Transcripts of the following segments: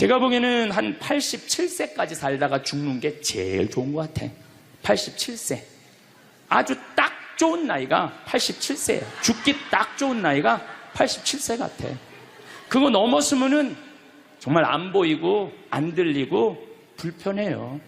제가 보기에는 한 87세까지 살다가 죽는 게 제일 좋은 것 같아. 87세. 아주 딱 좋은 나이가 87세예요. 죽기 딱 좋은 나이가 87세 같아. 그거 넘었으면은 정말 안 보이고 안 들리고 불편해요.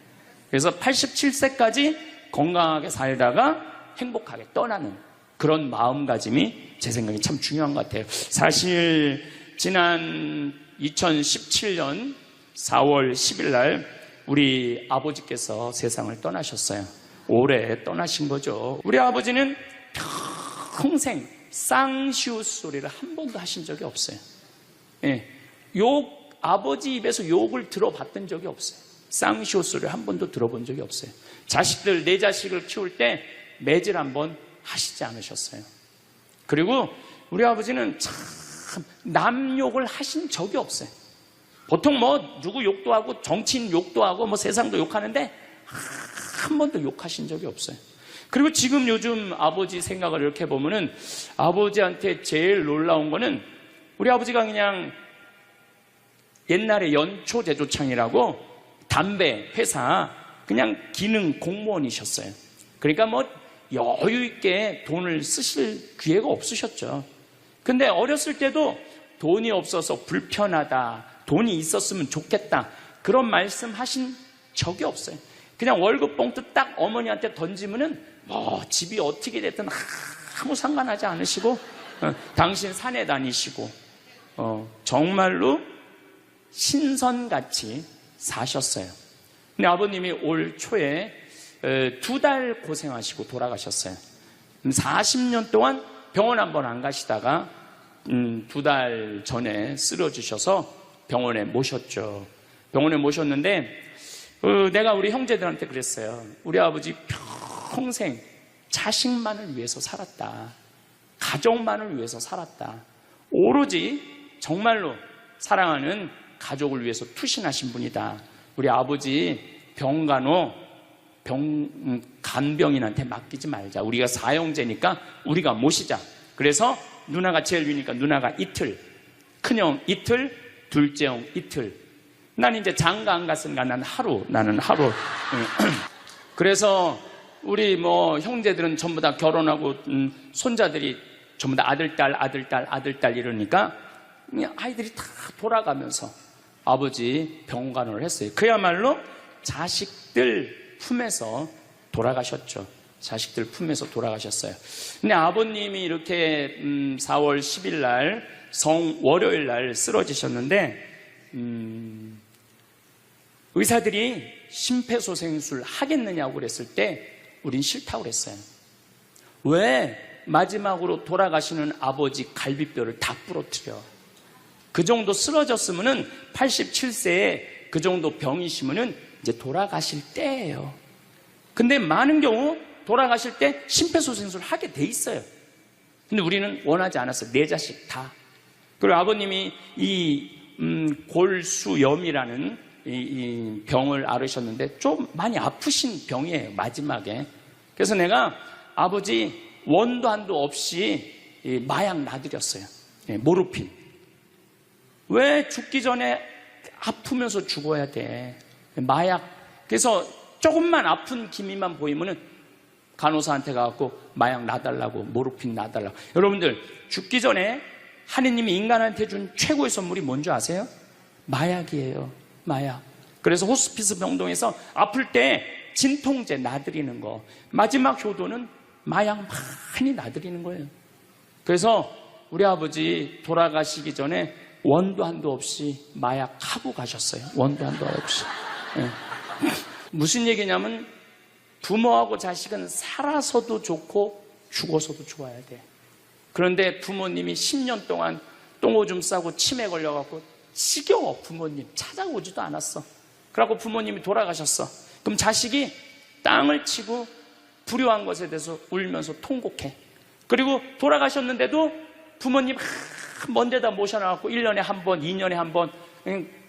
그래서 87세까지 건강하게 살다가 행복하게 떠나는 그런 마음가짐이 제 생각에 참 중요한 것 같아요. 사실 지난 2017년 4월 10일 날 우리 아버지께서 세상을 떠나셨어요. 올해 떠나신 거죠. 우리 아버지는 평생 쌍시옷 소리를 한 번도 하신 적이 없어요. 예, 아버지 입에서 욕을 들어봤던 적이 없어요. 쌍시옷 소리를 한 번도 들어본 적이 없어요. 자식들, 내 자식을 키울 때 매질 한 번 하시지 않으셨어요. 그리고 우리 아버지는 참 남 욕을 하신 적이 없어요. 보통 뭐 누구 욕도 하고 정치인 욕도 하고 뭐 세상도 욕하는데 한 번도 욕하신 적이 없어요. 그리고 지금 요즘 아버지 생각을 이렇게 보면은 아버지한테 제일 놀라운 거는 우리 아버지가 그냥 옛날에 연초제조창이라고 담배 회사 그냥 기능 공무원이셨어요. 그러니까 뭐 여유 있게 돈을 쓰실 기회가 없으셨죠. 근데 어렸을 때도 돈이 없어서 불편하다, 돈이 있었으면 좋겠다 그런 말씀 하신 적이 없어요. 그냥 월급 봉투 딱 어머니한테 던지면은 뭐 집이 어떻게 됐든 아무 상관하지 않으시고 당신 산에 다니시고 정말로 신선같이 사셨어요. 근데 아버님이 올 초에 2달 고생하시고 돌아가셨어요. 40년 동안 병원 한 번 안 가시다가 2달 전에 쓰러지셔서 병원에 모셨죠. 병원에 모셨는데 내가 우리 형제들한테 그랬어요. 우리 아버지 평생 자식만을 위해서 살았다. 가족만을 위해서 살았다. 오로지 정말로 사랑하는 가족을 위해서 투신하신 분이다. 우리 아버지 간병인한테 맡기지 말자. 우리가 4형제니까 우리가 모시자. 그래서 누나가 제일 위니까 누나가 이틀, 큰형 이틀, 둘째 형 이틀. 난 이제 장가 안 갔으니까 나는 하루. 그래서 우리 뭐 형제들은 전부 다 결혼하고 손자들이 전부 다 아들, 딸 이러니까 아이들이 다 돌아가면서 아버지 병간호를 했어요. 그야말로 자식들 품에서 돌아가셨죠. 자식들 품에서 돌아가셨어요. 근데 아버님이 이렇게 4월 10일 날 월요일 날 쓰러지셨는데 의사들이 심폐소생술 하겠느냐고 그랬을 때 우린 싫다고 그랬어요. 왜 마지막으로 돌아가시는 아버지 갈비뼈를 다 부러뜨려? 그 정도 쓰러졌으면은 87세에 그 정도 병이시면은 이제 돌아가실 때예요. 근데 많은 경우 돌아가실 때 심폐소생술 하게 돼 있어요. 근데 우리는 원하지 않았어요. 네 자식 다. 그리고 아버님이 이 골수염이라는 이 병을 앓으셨는데 좀 많이 아프신 병이에요. 마지막에. 그래서 내가 아버지 원도 한도 없이 마약 놔드렸어요. 모르핀. 왜 죽기 전에 아프면서 죽어야 돼? 마약. 그래서 조금만 아픈 기미만 보이면은 간호사한테 가갖고 마약 놔달라고, 모르핀 놔달라고. 여러분들 죽기 전에 하느님이 인간한테 준 최고의 선물이 뭔지 아세요? 마약이에요. 마약. 그래서 호스피스 병동에서 아플 때 진통제 놔드리는 거, 마지막 효도는 마약 많이 놔드리는 거예요. 그래서 우리 아버지 돌아가시기 전에 원도 한도 없이 마약하고 가셨어요. 원도 한도 없이. 네. 무슨 얘기냐면 부모하고 자식은 살아서도 좋고 죽어서도 좋아야 돼. 그런데 부모님이 10년 동안 똥오줌 싸고 치매 걸려갖고 지겨워. 부모님 찾아오지도 않았어. 그래갖고 부모님이 돌아가셨어. 그럼 자식이 땅을 치고 불효한 것에 대해서 울면서 통곡해. 그리고 돌아가셨는데도 부모님 먼 데다 모셔놔갖고 1년에 한 번, 2년에 한 번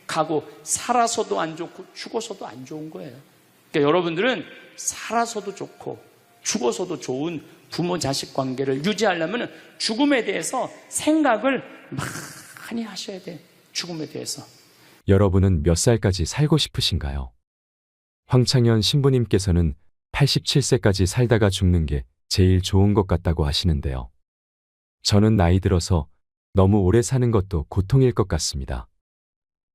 가고 살아서도 안 좋고 죽어서도 안 좋은 거예요. 그러니까 여러분들은 살아서도 좋고 죽어서도 좋은 부모 자식 관계를 유지하려면 죽음에 대해서 생각을 많이 하셔야 돼. 죽음에 대해서. 여러분은 몇 살까지 살고 싶으신가요? 황창현 신부님께서는 87세까지 살다가 죽는 게 제일 좋은 것 같다고 하시는데요. 저는 나이 들어서 너무 오래 사는 것도 고통일 것 같습니다.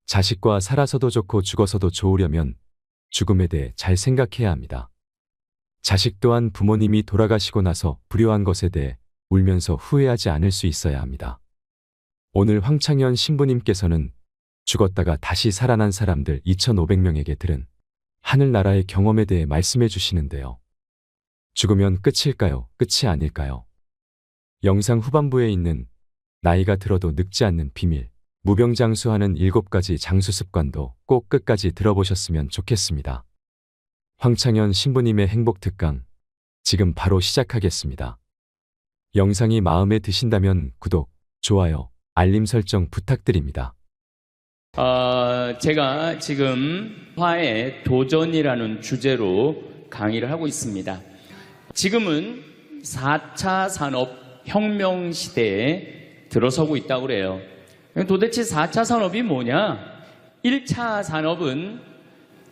자식과 살아서도 좋고 죽어서도 좋으려면 죽음에 대해 잘 생각해야 합니다. 자식 또한 부모님이 돌아가시고 나서 불효한 것에 대해 울면서 후회하지 않을 수 있어야 합니다. 오늘 황창현 신부님께서는 죽었다가 다시 살아난 사람들 2,500명에게 들은 하늘나라의 경험에 대해 말씀해 주시는데요. 죽으면 끝일까요? 끝이 아닐까요? 영상 후반부에 있는 나이가 들어도 늙지 않는 비밀, 무병장수하는 7가지 장수 습관도 꼭 끝까지 들어보셨으면 좋겠습니다. 황창현 신부님의 행복 특강, 지금 바로 시작하겠습니다. 영상이 마음에 드신다면 구독, 좋아요, 알림 설정 부탁드립니다. 제가 지금 화의 도전이라는 주제로 강의를 하고 있습니다. 지금은 4차 산업혁명 시대에 들어서고 있다고 그래요. 도대체 4차 산업이 뭐냐? 1차 산업은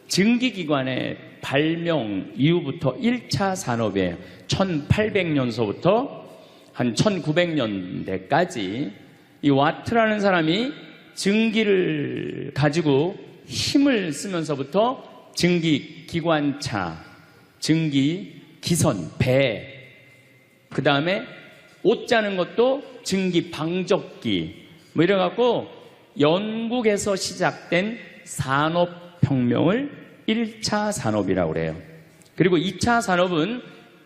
증기기관의 발명 이후부터 1차 산업에 1800년서부터 한 1900년대까지 이 와트라는 사람이 증기를 가지고 힘을 쓰면서부터 증기기관차, 증기기선, 배, 그 다음에 옷 짜는 것도 증기방적기, 뭐 이래갖고 영국에서 시작된 산업혁명을 1차 산업이라고 그래요. 그리고 2차 산업은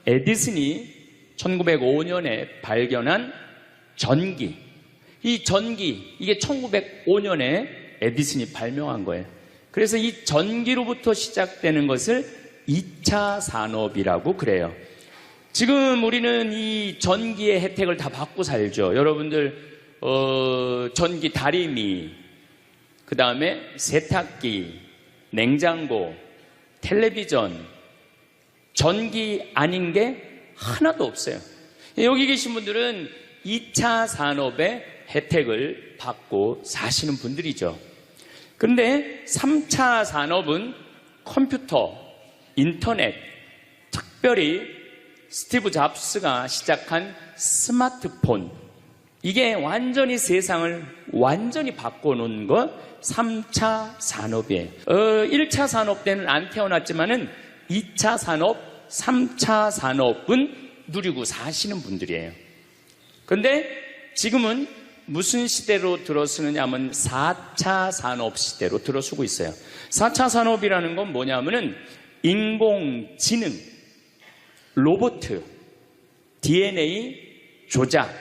에디슨이 1905년에 발견한 전기. 이 전기, 이게 1905년에 에디슨이 발명한 거예요. 그래서 이 전기로부터 시작되는 것을 2차 산업이라고 그래요. 지금 우리는 이 전기의 혜택을 다 받고 살죠. 여러분들 전기 다리미, 그 다음에 세탁기, 냉장고, 텔레비전, 전기 아닌 게 하나도 없어요. 여기 계신 분들은 2차 산업의 혜택을 받고 사시는 분들이죠. 그런데 3차 산업은 컴퓨터, 인터넷, 특별히 스티브 잡스가 시작한 스마트폰, 이게 완전히 세상을 완전히 바꿔놓은 것 3차 산업이에요. 1차 산업 때는 안 태어났지만은 2차 산업, 3차 산업은 누리고 사시는 분들이에요. 그런데 지금은 무슨 시대로 들어서느냐 하면 4차 산업 시대로 들어서고 있어요. 4차 산업이라는 건 뭐냐면은 인공지능, 로봇, DNA 조작,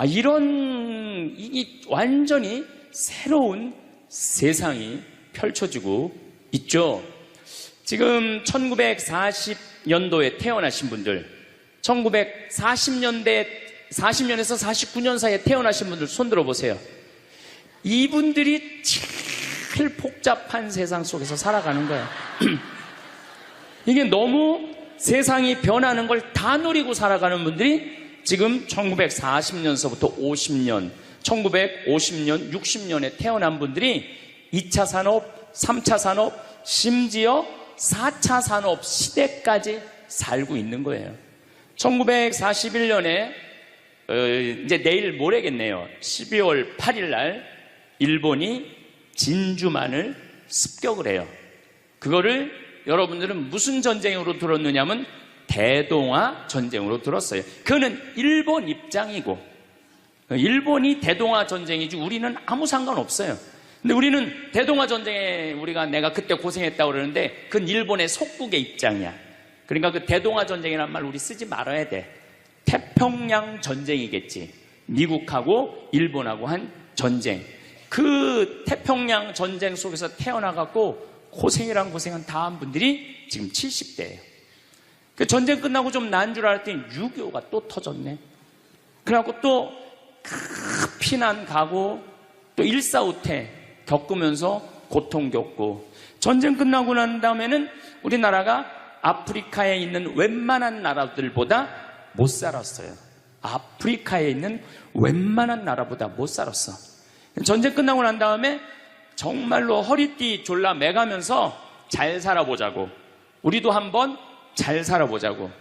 이런 이 완전히 새로운 세상이 펼쳐지고 있죠. 지금 1940년도에 태어나신 분들, 1940년에서 49년 사이에 태어나신 분들 손 들어보세요. 이분들이 제일 복잡한 세상 속에서 살아가는 거예요. 이게 너무 세상이 변하는 걸 다 누리고 살아가는 분들이 지금 1940년서부터 50년, 1950년, 60년에 태어난 분들이 2차 산업, 3차 산업, 심지어 4차 산업 시대까지 살고 있는 거예요. 1941년에 이제 내일 모레겠네요. 12월 8일 날 일본이 진주만을 습격을 해요. 그거를 여러분들은 무슨 전쟁으로 들었느냐면 대동아 전쟁으로 들었어요. 그거는 일본 입장이고, 일본이 대동아 전쟁이지 우리는 아무 상관없어요. 근데 우리는 대동아 전쟁에 내가 그때 고생했다고 그러는데 그건 일본의 속국의 입장이야. 그러니까 그 대동아 전쟁이라는 말 우리 쓰지 말아야 돼. 태평양 전쟁이겠지. 미국하고 일본하고 한 전쟁. 그 태평양 전쟁 속에서 태어나갖고 고생이란 고생은 다 한 분들이 지금 70대예요. 그 전쟁 끝나고 좀 난 줄 알았더니 6.25가 또 터졌네. 그래갖고 또 피난 가고 또 일사후퇴 겪으면서 고통 겪고, 전쟁 끝나고 난 다음에는 우리나라가 아프리카에 있는 웬만한 나라들보다 못 살았어요. 아프리카에 있는 웬만한 나라보다 못 살았어. 전쟁 끝나고 난 다음에 정말로 허리띠 졸라 매가면서 잘 살아보자고. 우리도 한번 잘 살아보자고.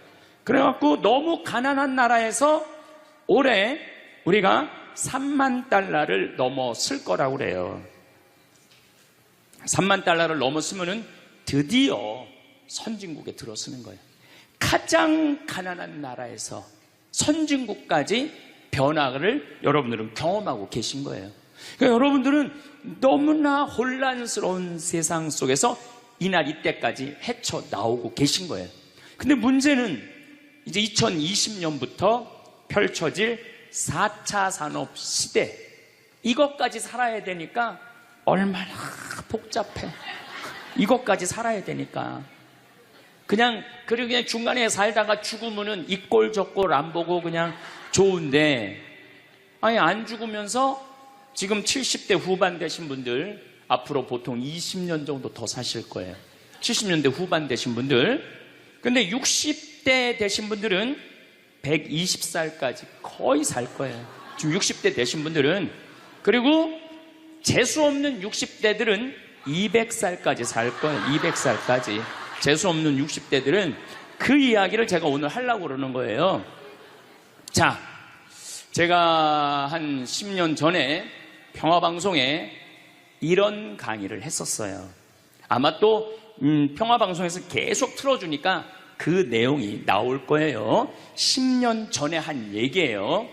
그래갖고 너무 가난한 나라에서 올해 우리가 3만 달러를 넘었을 거라고 그래요. 3만 달러를 넘었으면은 드디어 선진국에 들어서는 거예요. 가장 가난한 나라에서 선진국까지 변화를 여러분들은 경험하고 계신 거예요. 그러니까 여러분들은 너무나 혼란스러운 세상 속에서 이날 이때까지 헤쳐나오고 계신 거예요. 근데 문제는 이제 2020년부터 펼쳐질 4차 산업 시대, 이것까지 살아야 되니까 얼마나 복잡해. 이것까지 살아야 되니까. 그냥 중간에 살다가 죽으면은 이 꼴 저 꼴 안 보고 그냥 좋은데, 아니, 안 죽으면서 지금 70대 후반 되신 분들, 앞으로 보통 20년 정도 더 사실 거예요. 70년대 후반 되신 분들. 근데 60대 되신 분들은 120살까지 거의 살 거예요. 지금 60대 되신 분들은. 그리고 재수없는 60대들은 200살까지 살 거예요. 200살까지. 재수없는 60대들은. 그 이야기를 제가 오늘 하려고 그러는 거예요. 자, 제가 한 10년 전에 평화방송에 이런 강의를 했었어요. 아마 또 평화방송에서 계속 틀어주니까 그 내용이 나올 거예요. 10년 전에 한 얘기예요.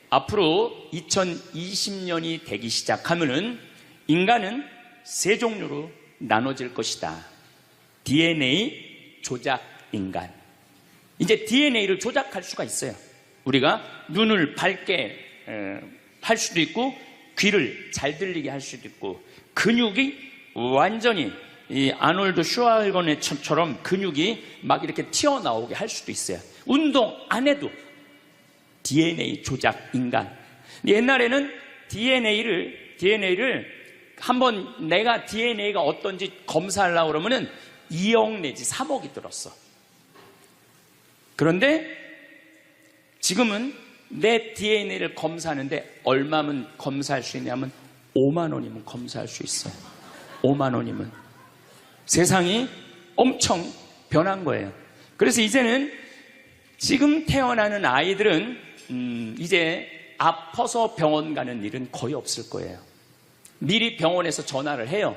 앞으로 2020년이 되기 시작하면은 인간은 세 종류로 나눠질 것이다. DNA 조작 인간. 이제 DNA를 조작할 수가 있어요. 우리가 눈을 밝게 할 수도 있고, 귀를 잘 들리게 할 수도 있고, 근육이 완전히 이 아놀드 슈왈거네처럼 근육이 막 이렇게 튀어나오게 할 수도 있어요. 운동 안 해도 DNA 조작 인간. 옛날에는 DNA를 한번 내가 DNA가 어떤지 검사하려고 그러면은 2억 내지 3억이 들었어. 그런데 지금은 내 DNA를 검사하는데 얼마면 검사할 수 있냐면 5만 원이면 검사할 수 있어요. 5만 원이면. 세상이 엄청 변한 거예요. 그래서 이제는 지금 태어나는 아이들은 이제 아파서 병원 가는 일은 거의 없을 거예요. 미리 병원에서 전화를 해요.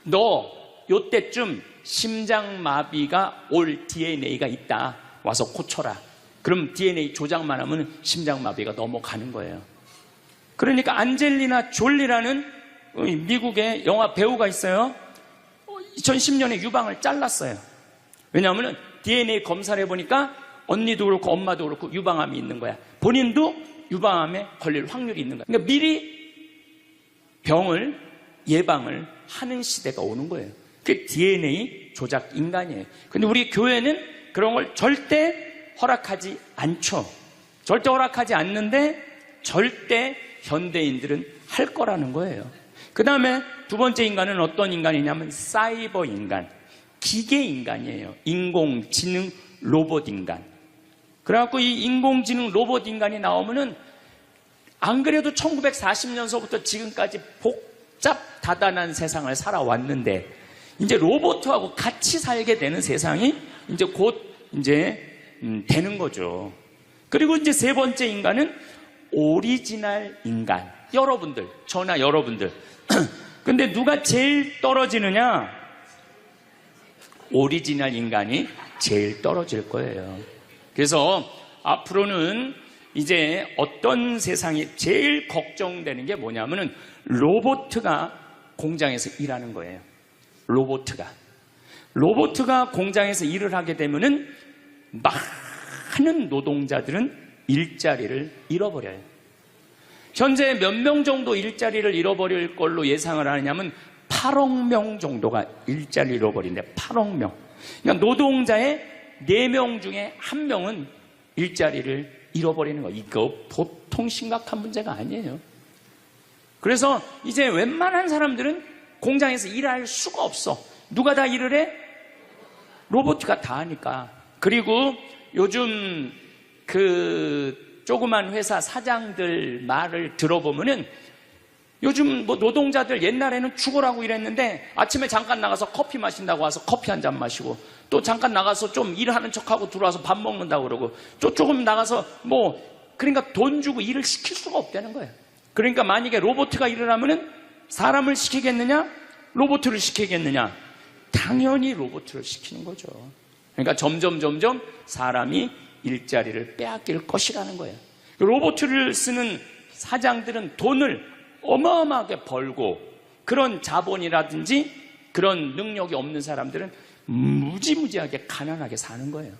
너 요때쯤 심장마비가 올 DNA가 있다. 와서 고쳐라. 그럼 DNA 조작만 하면 심장마비가 넘어가는 거예요. 그러니까 안젤리나 졸리라는 미국의 영화 배우가 있어요. 2010년에 유방을 잘랐어요. 왜냐하면 DNA 검사를 해보니까 언니도 그렇고 엄마도 그렇고 유방암이 있는 거야. 본인도 유방암에 걸릴 확률이 있는 거야. 그러니까 미리 병을 예방을 하는 시대가 오는 거예요. 그게 DNA 조작 인간이에요. 근데 우리 교회는 그런 걸 절대 허락하지 않죠. 절대 허락하지 않는데 절대 현대인들은 할 거라는 거예요. 그 다음에 두 번째 인간은 어떤 인간이냐면 사이버 인간, 기계 인간이에요. 인공지능 로봇 인간. 그래갖고 이 인공지능 로봇 인간이 나오면은 안 그래도 1940년서부터 지금까지 복잡 다단한 세상을 살아왔는데 이제 로봇하고 같이 살게 되는 세상이 이제 곧 되는 거죠. 그리고 이제 세 번째 인간은 오리지널 인간. 여러분들, 저나 여러분들. 근데 누가 제일 떨어지느냐? 오리지널 인간이 제일 떨어질 거예요. 그래서 앞으로는 이제 어떤 세상이 제일 걱정되는 게 뭐냐면은 로봇가 공장에서 일하는 거예요. 로봇가 공장에서 일을 하게 되면은 많은 노동자들은 일자리를 잃어버려요. 현재 몇 명 정도 일자리를 잃어버릴 걸로 예상을 하느냐면 8억 명 정도가 일자리를 잃어버린대. 8억 명. 그러니까 노동자의 4명 중에 1명은 일자리를 잃어버리는 거. 이거 보통 심각한 문제가 아니에요. 그래서 이제 웬만한 사람들은 공장에서 일할 수가 없어. 누가 다 일을 해? 로봇가 다 하니까. 그리고 요즘 그 조그만 회사 사장들 말을 들어보면은 요즘 뭐 노동자들 옛날에는 죽으라고 일했는데 아침에 잠깐 나가서 커피 마신다고 와서 커피 한 잔 마시고, 또 잠깐 나가서 좀 일하는 척하고 들어와서 밥 먹는다고 그러고, 또 조금 나가서 그러니까 돈 주고 일을 시킬 수가 없다는 거예요. 그러니까 만약에 로봇가 일을 하면은 사람을 시키겠느냐? 로봇을 시키겠느냐? 당연히 로봇을 시키는 거죠. 그러니까 점점 사람이 일자리를 빼앗길 것이라는 거예요. 로봇을 쓰는 사장들은 돈을 어마어마하게 벌고, 그런 자본이라든지 그런 능력이 없는 사람들은 무지무지하게 가난하게 사는 거예요.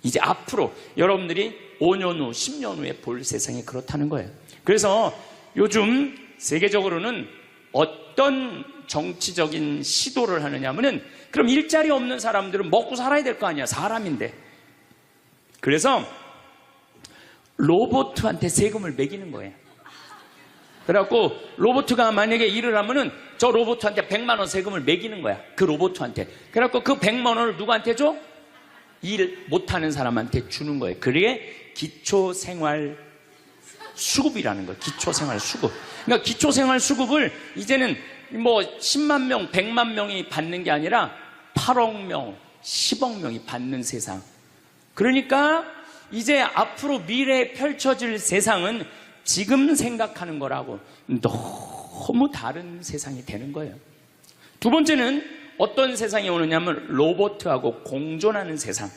이제 앞으로 여러분들이 5년 후, 10년 후에 볼 세상이 그렇다는 거예요. 그래서 요즘 세계적으로는 어떤 정치적인 시도를 하느냐 하면은, 그럼 일자리 없는 사람들은 먹고 살아야 될 거 아니야, 사람인데. 그래서 로봇한테 세금을 매기는 거예요. 그래갖고 로봇가 만약에 일을 하면은 저 로봇한테 100만 원 세금을 매기는 거야, 그 로봇한테. 그래갖고 그 100만 원을 누구한테 줘? 일 못하는 사람한테 주는 거예요. 그게 기초생활 수급이라는 거예요. 기초생활 수급. 그러니까 기초생활 수급을 이제는 10만 명, 100만 명이 받는 게 아니라 8억 명, 10억 명이 받는 세상. 그러니까 이제 앞으로 미래에 펼쳐질 세상은 지금 생각하는 거라고 너무 다른 세상이 되는 거예요. 두 번째는 어떤 세상이 오느냐면 로봇하고 공존하는 세상.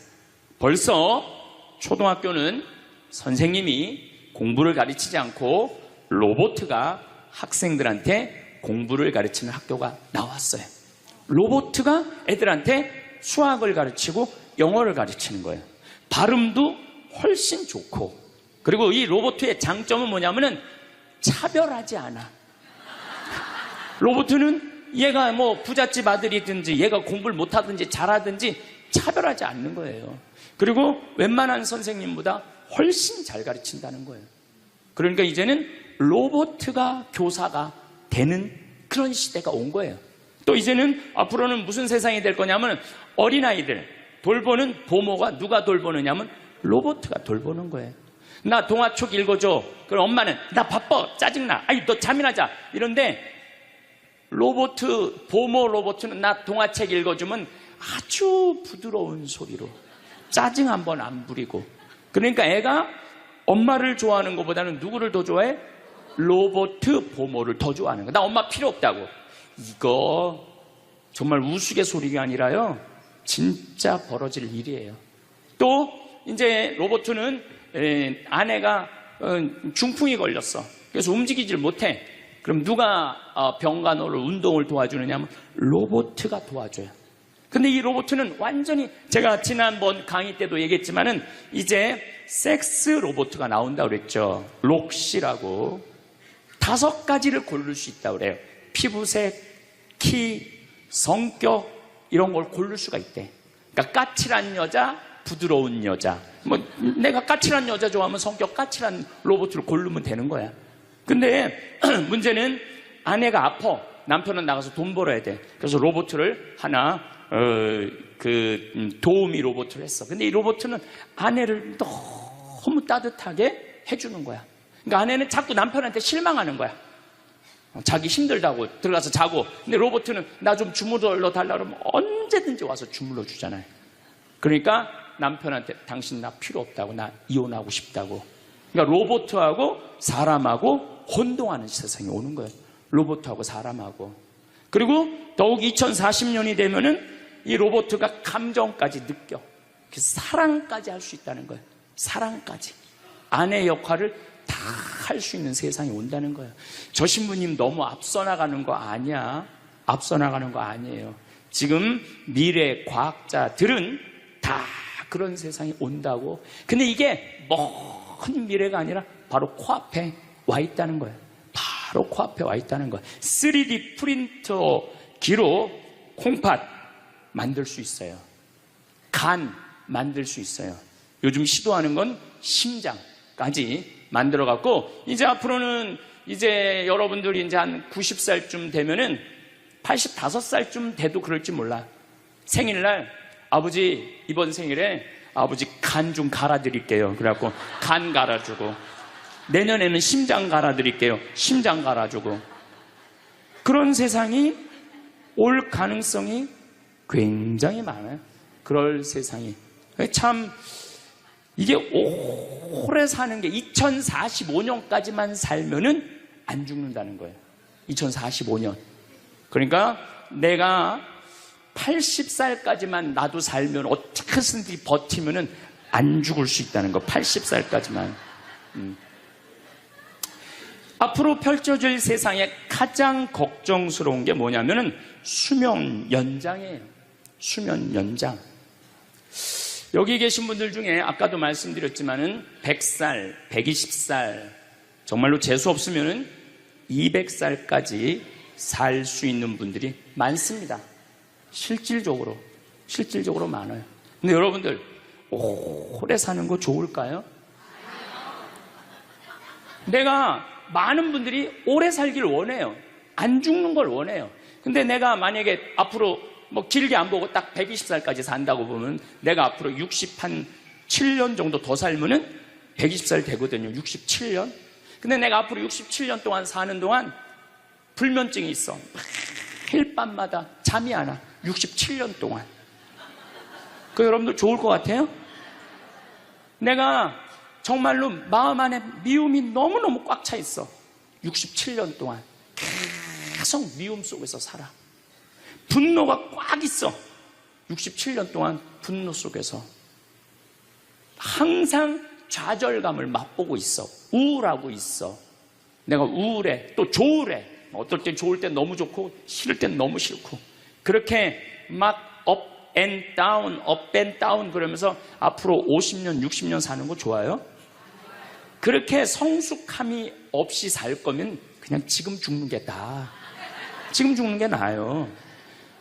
벌써 초등학교는 선생님이 공부를 가르치지 않고 로봇가 학생들한테 공부를 가르치는 학교가 나왔어요. 로봇가 애들한테 수학을 가르치고 영어를 가르치는 거예요. 발음도 훨씬 좋고, 그리고 이 로봇의 장점은 뭐냐면은 차별하지 않아. 로봇은 얘가 부잣집 아들이든지 얘가 공부를 못하든지 잘하든지 차별하지 않는 거예요. 그리고 웬만한 선생님보다 훨씬 잘 가르친다는 거예요. 그러니까 이제는 로봇가 교사가 되는 그런 시대가 온 거예요. 또 이제는 앞으로는 무슨 세상이 될 거냐면, 어린아이들 돌보는 보모가 누가 돌보느냐면 로봇가 돌보는 거예요. 나 동화책 읽어줘. 그럼 엄마는 나 바빠, 짜증나, 아이 너 잠이나 자, 이런데 보모 로봇은 나 동화책 읽어주면 아주 부드러운 소리로 짜증 한번 안 부리고. 그러니까 애가 엄마를 좋아하는 것보다는 누구를 더 좋아해? 로봇 보모를 더 좋아하는 거야. 나 엄마 필요 없다고. 이거 정말 우스갯소리가 아니라요, 진짜 벌어질 일이에요. 또 이제 로봇은 아내가 중풍이 걸렸어. 그래서 움직이질 못해. 그럼 누가 병간호를, 운동을 도와주느냐 하면 로봇가 도와줘요. 근데 이 로봇은 완전히, 제가 지난번 강의 때도 얘기했지만은 이제 섹스 로봇가 나온다고 그랬죠. 록시라고. 5가지를 고를 수 있다고 그래요. 피부색, 키, 성격, 이런 걸 고를 수가 있대. 그러니까 까칠한 여자, 부드러운 여자. 내가 까칠한 여자 좋아하면 성격 까칠한 로봇을 고르면 되는 거야. 근데 문제는 아내가 아파. 남편은 나가서 돈 벌어야 돼. 그래서 로봇을 하나 도우미 로봇을 했어. 근데 이 로봇은 아내를 너무 따뜻하게 해주는 거야. 그러니까 아내는 자꾸 남편한테 실망하는 거야. 자기 힘들다고 들어가서 자고. 근데 로봇은 나 좀 주물러 달라 그러면 언제든지 와서 주물러 주잖아요. 그러니까 남편한테 당신 나 필요 없다고, 나 이혼하고 싶다고. 그러니까 로봇하고 사람하고 혼동하는 세상이 오는 거예요. 로봇하고 사람하고. 그리고 더욱 2040년이 되면은 이 로봇가 감정까지 느껴. 사랑까지 할 수 있다는 거예요. 사랑까지. 아내 역할을 다 할 수 있는 세상이 온다는 거예요. 저 신부님 너무 앞서 나가는 거 아니야. 앞서 나가는 거 아니에요. 지금 미래 과학자들은 다 그런 세상이 온다고. 근데 이게 먼 미래가 아니라 바로 코앞에 와 있다는 거예요. 바로 코앞에 와 있다는 거예요. 3D 프린터기로 콩팥 만들 수 있어요. 간 만들 수 있어요. 요즘 시도하는 건 심장까지 만들어 갖고, 이제 앞으로는 이제 여러분들이 이제 한 90살쯤 되면은 85살쯤 돼도 그럴지 몰라. 생일날 아버지 이번 생일에 아버지 간 좀 갈아드릴게요. 그래갖고 간 갈아주고, 내년에는 심장 갈아드릴게요. 심장 갈아주고. 그런 세상이 올 가능성이 굉장히 많아요. 그럴 세상이. 참 이게 오래 사는 게 2045년까지만 살면은 안 죽는다는 거예요. 2045년. 그러니까 내가 80살까지만 나도 살면 어떻게든지 버티면은 안 죽을 수 있다는 거. 80살까지만. 앞으로 펼쳐질 세상에 가장 걱정스러운 게 뭐냐면은 수명 연장이에요. 수명 연장. 여기 계신 분들 중에 아까도 말씀드렸지만은 100살, 120살, 정말로 재수 없으면은 200살까지 살 수 있는 분들이 많습니다. 실질적으로 많아요. 근데 여러분들 오래 사는 거 좋을까요? 내가 많은 분들이 오래 살길 원해요. 안 죽는 걸 원해요. 근데 내가 만약에 앞으로 뭐 길게 안 보고 딱 120살까지 산다고 보면 내가 앞으로 67년 정도 더 살면은 120살 되거든요. 67년. 근데 내가 앞으로 67년 동안 사는 동안 불면증이 있어. 매일 밤마다 잠이 안 와. 67년 동안. 그 여러분들 좋을 것 같아요? 내가 정말로 마음 안에 미움이 너무너무 꽉 차 있어. 67년 동안 계속 미움 속에서 살아. 분노가 꽉 있어. 67년 동안 분노 속에서 항상 좌절감을 맛보고 있어. 우울하고 있어. 내가 우울해. 또 좋으래. 어떨 땐 좋을 땐 너무 좋고 싫을 땐 너무 싫고 그렇게 막 up and down 그러면서 앞으로 50년, 60년 사는 거 좋아요? 그렇게 성숙함이 없이 살 거면 그냥 지금 죽는 게 나아. 지금 죽는 게 나아요.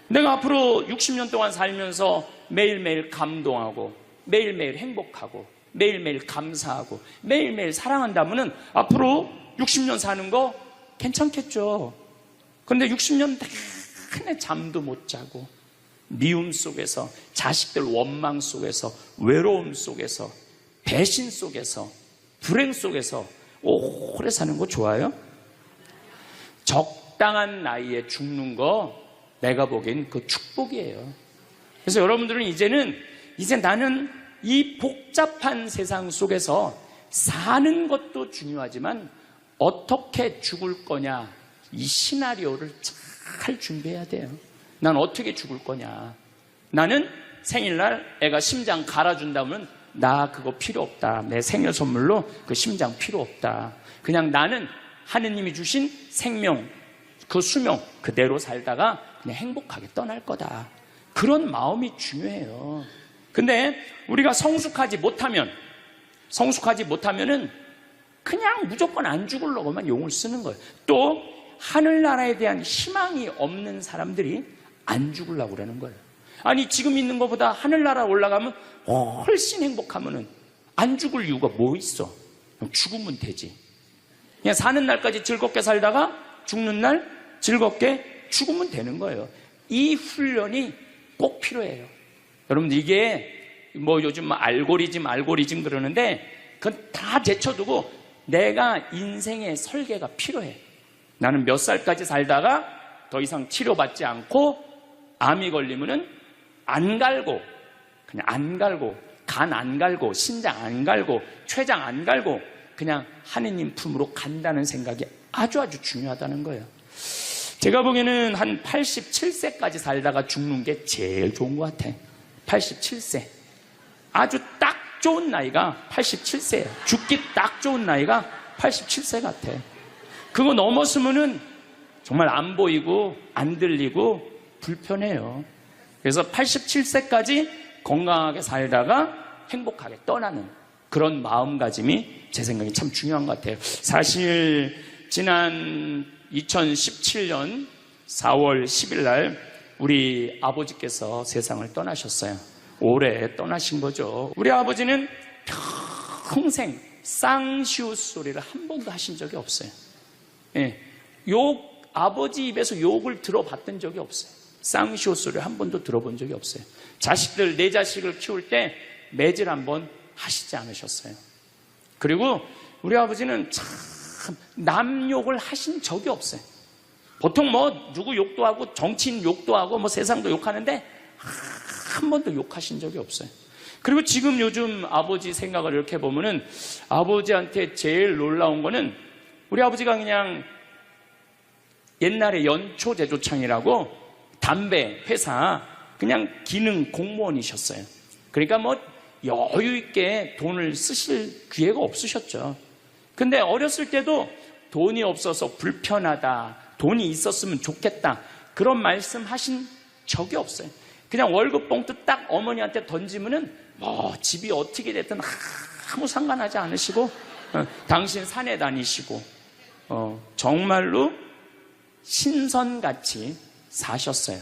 내가 앞으로 60년 동안 살면서 매일매일 감동하고 매일매일 행복하고 매일매일 감사하고 매일매일 사랑한다면은 앞으로 60년 사는 거 괜찮겠죠. 그런데 60년 내내 잠도 못 자고 미움 속에서 자식들 원망 속에서 외로움 속에서 배신 속에서 불행 속에서 오래 사는 거 좋아요? 적당한 나이에 죽는 거 내가 보기엔 그 축복이에요. 그래서 여러분들은 이제 나는 이 복잡한 세상 속에서 사는 것도 중요하지만 어떻게 죽을 거냐 이 시나리오를 잘 준비해야 돼요. 난 어떻게 죽을 거냐. 나는 생일날 애가 심장 갈아준다면 나 그거 필요 없다. 내 생일 선물로 그 심장 필요 없다. 그냥 나는 하느님이 주신 생명 그 수명 그대로 살다가 그냥 행복하게 떠날 거다. 그런 마음이 중요해요. 근데 우리가 성숙하지 못하면은 그냥 무조건 안 죽으려고만 용을 쓰는 거예요. 또 하늘나라에 대한 희망이 없는 사람들이 안 죽으려고 그러는 거예요. 아니 지금 있는 것보다 하늘나라 올라가면 훨씬 행복하면은 안 죽을 이유가 뭐 있어? 죽으면 되지. 그냥 사는 날까지 즐겁게 살다가 죽는 날 즐겁게 죽으면 되는 거예요. 이 훈련이 꼭 필요해요. 여러분들 이게 뭐 요즘 알고리즘 그러는데 그건 다 제쳐두고 내가 인생의 설계가 필요해. 나는 몇 살까지 살다가 더 이상 치료받지 않고 암이 걸리면은 안 갈고 그냥 안 갈고 간 안 갈고 신장 안 갈고 췌장 안 갈고 그냥 하느님 품으로 간다는 생각이 아주 중요하다는 거예요. 제가 보기에는 한 87세까지 살다가 죽는 게 제일 좋은 것 같아. 87세. 아주 딱 좋은 나이가 87세예요. 죽기 딱 좋은 나이가 87세 같아. 그거 넘었으면은 정말 안 보이고 안 들리고 불편해요. 그래서 87세까지 건강하게 살다가 행복하게 떠나는 그런 마음가짐이 제 생각에 참 중요한 것 같아요. 사실 지난 2017년 4월 10일 날 우리 아버지께서 세상을 떠나셨어요. 올해 떠나신 거죠. 우리 아버지는 평생 쌍시옷 소리를 한 번도 하신 적이 없어요. 예, 아버지 입에서 욕을 들어봤던 적이 없어요. 쌍시옷 소리를 한 번도 들어본 적이 없어요. 자식들, 내 자식을 키울 때 매질 한 번 하시지 않으셨어요. 그리고 우리 아버지는 참 남 욕을 하신 적이 없어요. 보통 뭐 누구 욕도 하고 정치인 욕도 하고 뭐 세상도 욕하는데 한 번도 욕하신 적이 없어요. 그리고 지금 요즘 아버지 생각을 이렇게 보면은 아버지한테 제일 놀라운 거는 우리 아버지가 그냥 옛날에 연초제조창이라고 담배 회사 그냥 기능 공무원이셨어요. 그러니까 뭐 여유 있게 돈을 쓰실 기회가 없으셨죠. 근데 어렸을 때도 돈이 없어서 불편하다, 돈이 있었으면 좋겠다, 그런 말씀 하신 적이 없어요. 그냥 월급 봉투 딱 어머니한테 던지면은 뭐 집이 어떻게 됐든 아무 상관하지 않으시고 당신 산에 다니시고 정말로 신선같이 사셨어요.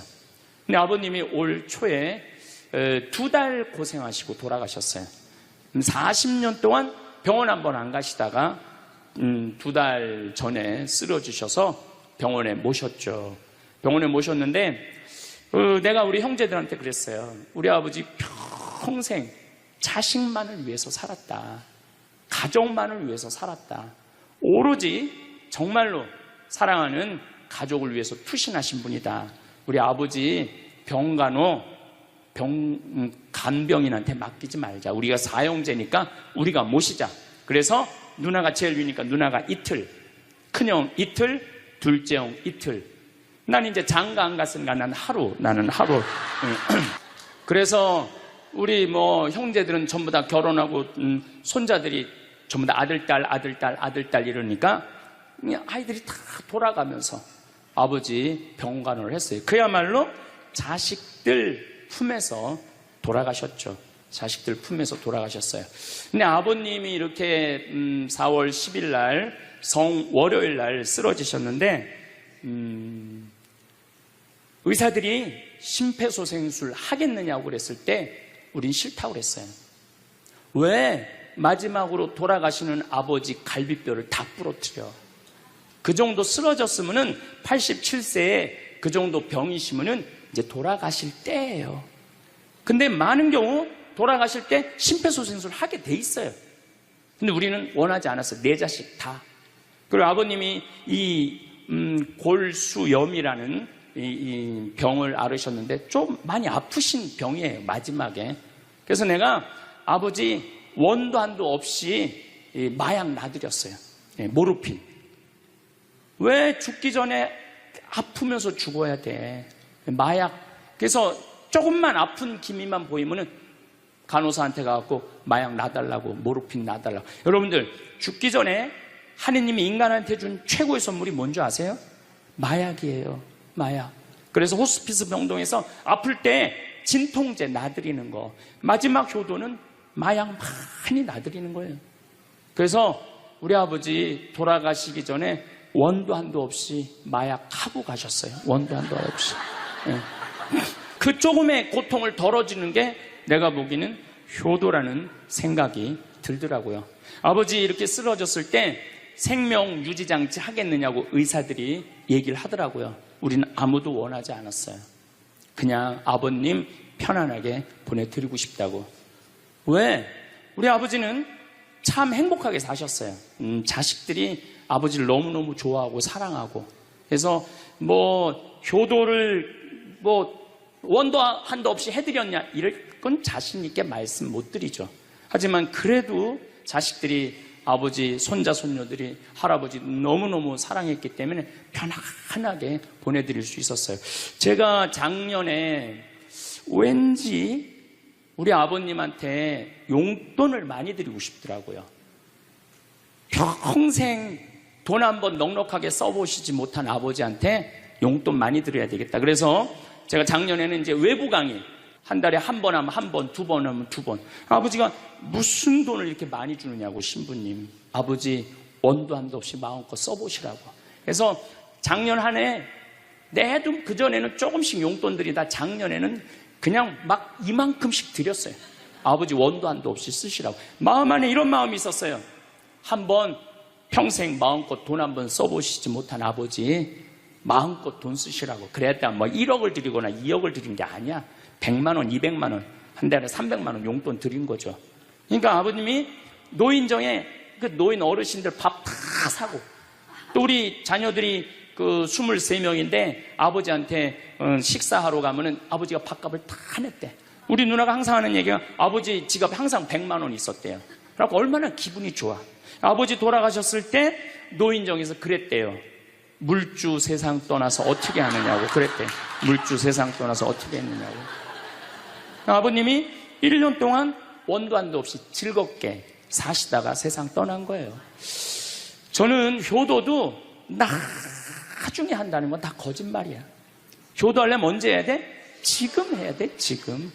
근데 아버님이 올 초에 2달 고생하시고 돌아가셨어요. 40년 동안 병원 한 번 안 가시다가 2달 전에 쓰러지셔서 병원에 모셨죠. 병원에 모셨는데 내가 우리 형제들한테 그랬어요. 우리 아버지 평생 자식만을 위해서 살았다. 가족만을 위해서 살았다. 오로지 정말로 사랑하는 가족을 위해서 투신하신 분이다. 우리 아버지 병간호 간병인한테 맡기지 말자. 우리가 사형제니까 우리가 모시자. 그래서 누나가 제일 위니까 누나가 이틀, 큰형 이틀, 둘째 형 이틀. 난 이제 장가 안 갔으니까 나는 하루. 그래서 우리 뭐 형제들은 전부 다 결혼하고 손자들이 전부 다 아들, 딸 이러니까 아이들이 다 돌아가면서 아버지 병간호를 했어요. 그야말로 자식들 품에서 돌아가셨죠. 자식들 품에서 돌아가셨어요. 근데 아버님이 이렇게 4월 10일 날 월요일 날 쓰러지셨는데 의사들이 심폐소생술 하겠느냐고 그랬을 때 우린 싫다고 그랬어요. 왜 마지막으로 돌아가시는 아버지 갈비뼈를 다 부러뜨려? 그 정도 쓰러졌으면은 87세에 그 정도 병이시면은 이제 돌아가실 때예요. 근데 많은 경우 돌아가실 때 심폐소생술 하게 돼 있어요. 근데 우리는 원하지 않았어요. 네 자식 다. 그리고 아버님이 이 골수염이라는 이 병을 앓으셨는데 좀 많이 아프신 병이에요, 마지막에. 그래서 내가 아버지 원도 한도 없이 마약 놔드렸어요. 모르핀. 왜 죽기 전에 아프면서 죽어야 돼? 마약. 그래서 조금만 아픈 기미만 보이면은 간호사한테 가갖고 마약 놔달라고, 모르핀 놔달라고. 여러분들, 죽기 전에 하느님이 인간한테 준 최고의 선물이 뭔지 아세요? 마약이에요. 마약. 그래서 호스피스 병동에서 아플 때 진통제 놔드리는 거, 마지막 효도는 마약 많이 놔드리는 거예요. 그래서 우리 아버지 돌아가시기 전에 원도 한도 없이 마약하고 가셨어요. 원도 한도 없이. 그 조금의 고통을 덜어주는 게 내가 보기에는 효도라는 생각이 들더라고요. 아버지 이렇게 쓰러졌을 때 생명 유지장치 하겠느냐고 의사들이 얘기를 하더라고요. 우리는 아무도 원하지 않았어요. 그냥 아버님 편안하게 보내드리고 싶다고. 왜? 우리 아버지는 참 행복하게 사셨어요. 자식들이 아버지를 너무너무 좋아하고 사랑하고. 그래서 뭐 효도를 뭐 원도 한도 없이 해드렸냐, 이럴 건 자신 있게 말씀 못 드리죠. 하지만 그래도 자식들이 아버지, 손자, 손녀들이 할아버지 너무너무 사랑했기 때문에 편안하게 보내드릴 수 있었어요. 제가 작년에 왠지 우리 아버님한테 용돈을 많이 드리고 싶더라고요. 평생 돈 한번 넉넉하게 써보시지 못한 아버지한테 용돈 많이 드려야 되겠다. 그래서 제가 작년에는 이제 외부 강의, 한 달에 한 번 하면 한 번, 두 번 하면 두 번. 아버지가 무슨 돈을 이렇게 많이 주느냐고, 신부님. 아버지 원도 한도 없이 마음껏 써보시라고. 그래서 작년 한 해 내도 그전에는 조금씩 용돈 드리다 작년에는 그냥 막 이만큼씩 드렸어요. 아버지 원도 한도 없이 쓰시라고. 마음 안에 이런 마음이 있었어요. 한번 평생 마음껏 돈 한번 써보시지 못한 아버지 마음껏 돈 쓰시라고. 그랬다 뭐 1억을 드리거나 2억을 드린 게 아니야. 100만 원, 200만 원, 한 달에 300만 원 용돈 드린 거죠. 그러니까 아버님이 노인정에 그 노인 어르신들 밥 다 사고, 또 우리 자녀들이 그 23명인데 아버지한테 식사하러 가면은 아버지가 밥값을 다 냈대. 우리 누나가 항상 하는 얘기가 아버지 지갑에 항상 100만 원 있었대요. 그래갖고 얼마나 기분이 좋아. 아버지 돌아가셨을 때 노인정에서 그랬대요. 물주 세상 떠나서 어떻게 하느냐고 그랬대. 물주 세상 떠나서 어떻게 했느냐고. 아버님이 1년 동안 원도 없이 즐겁게 사시다가 세상 떠난 거예요. 저는 효도도 나중에 한다는 건 다 거짓말이야. 효도하려면 언제 해야 돼? 지금 해야 돼, 지금.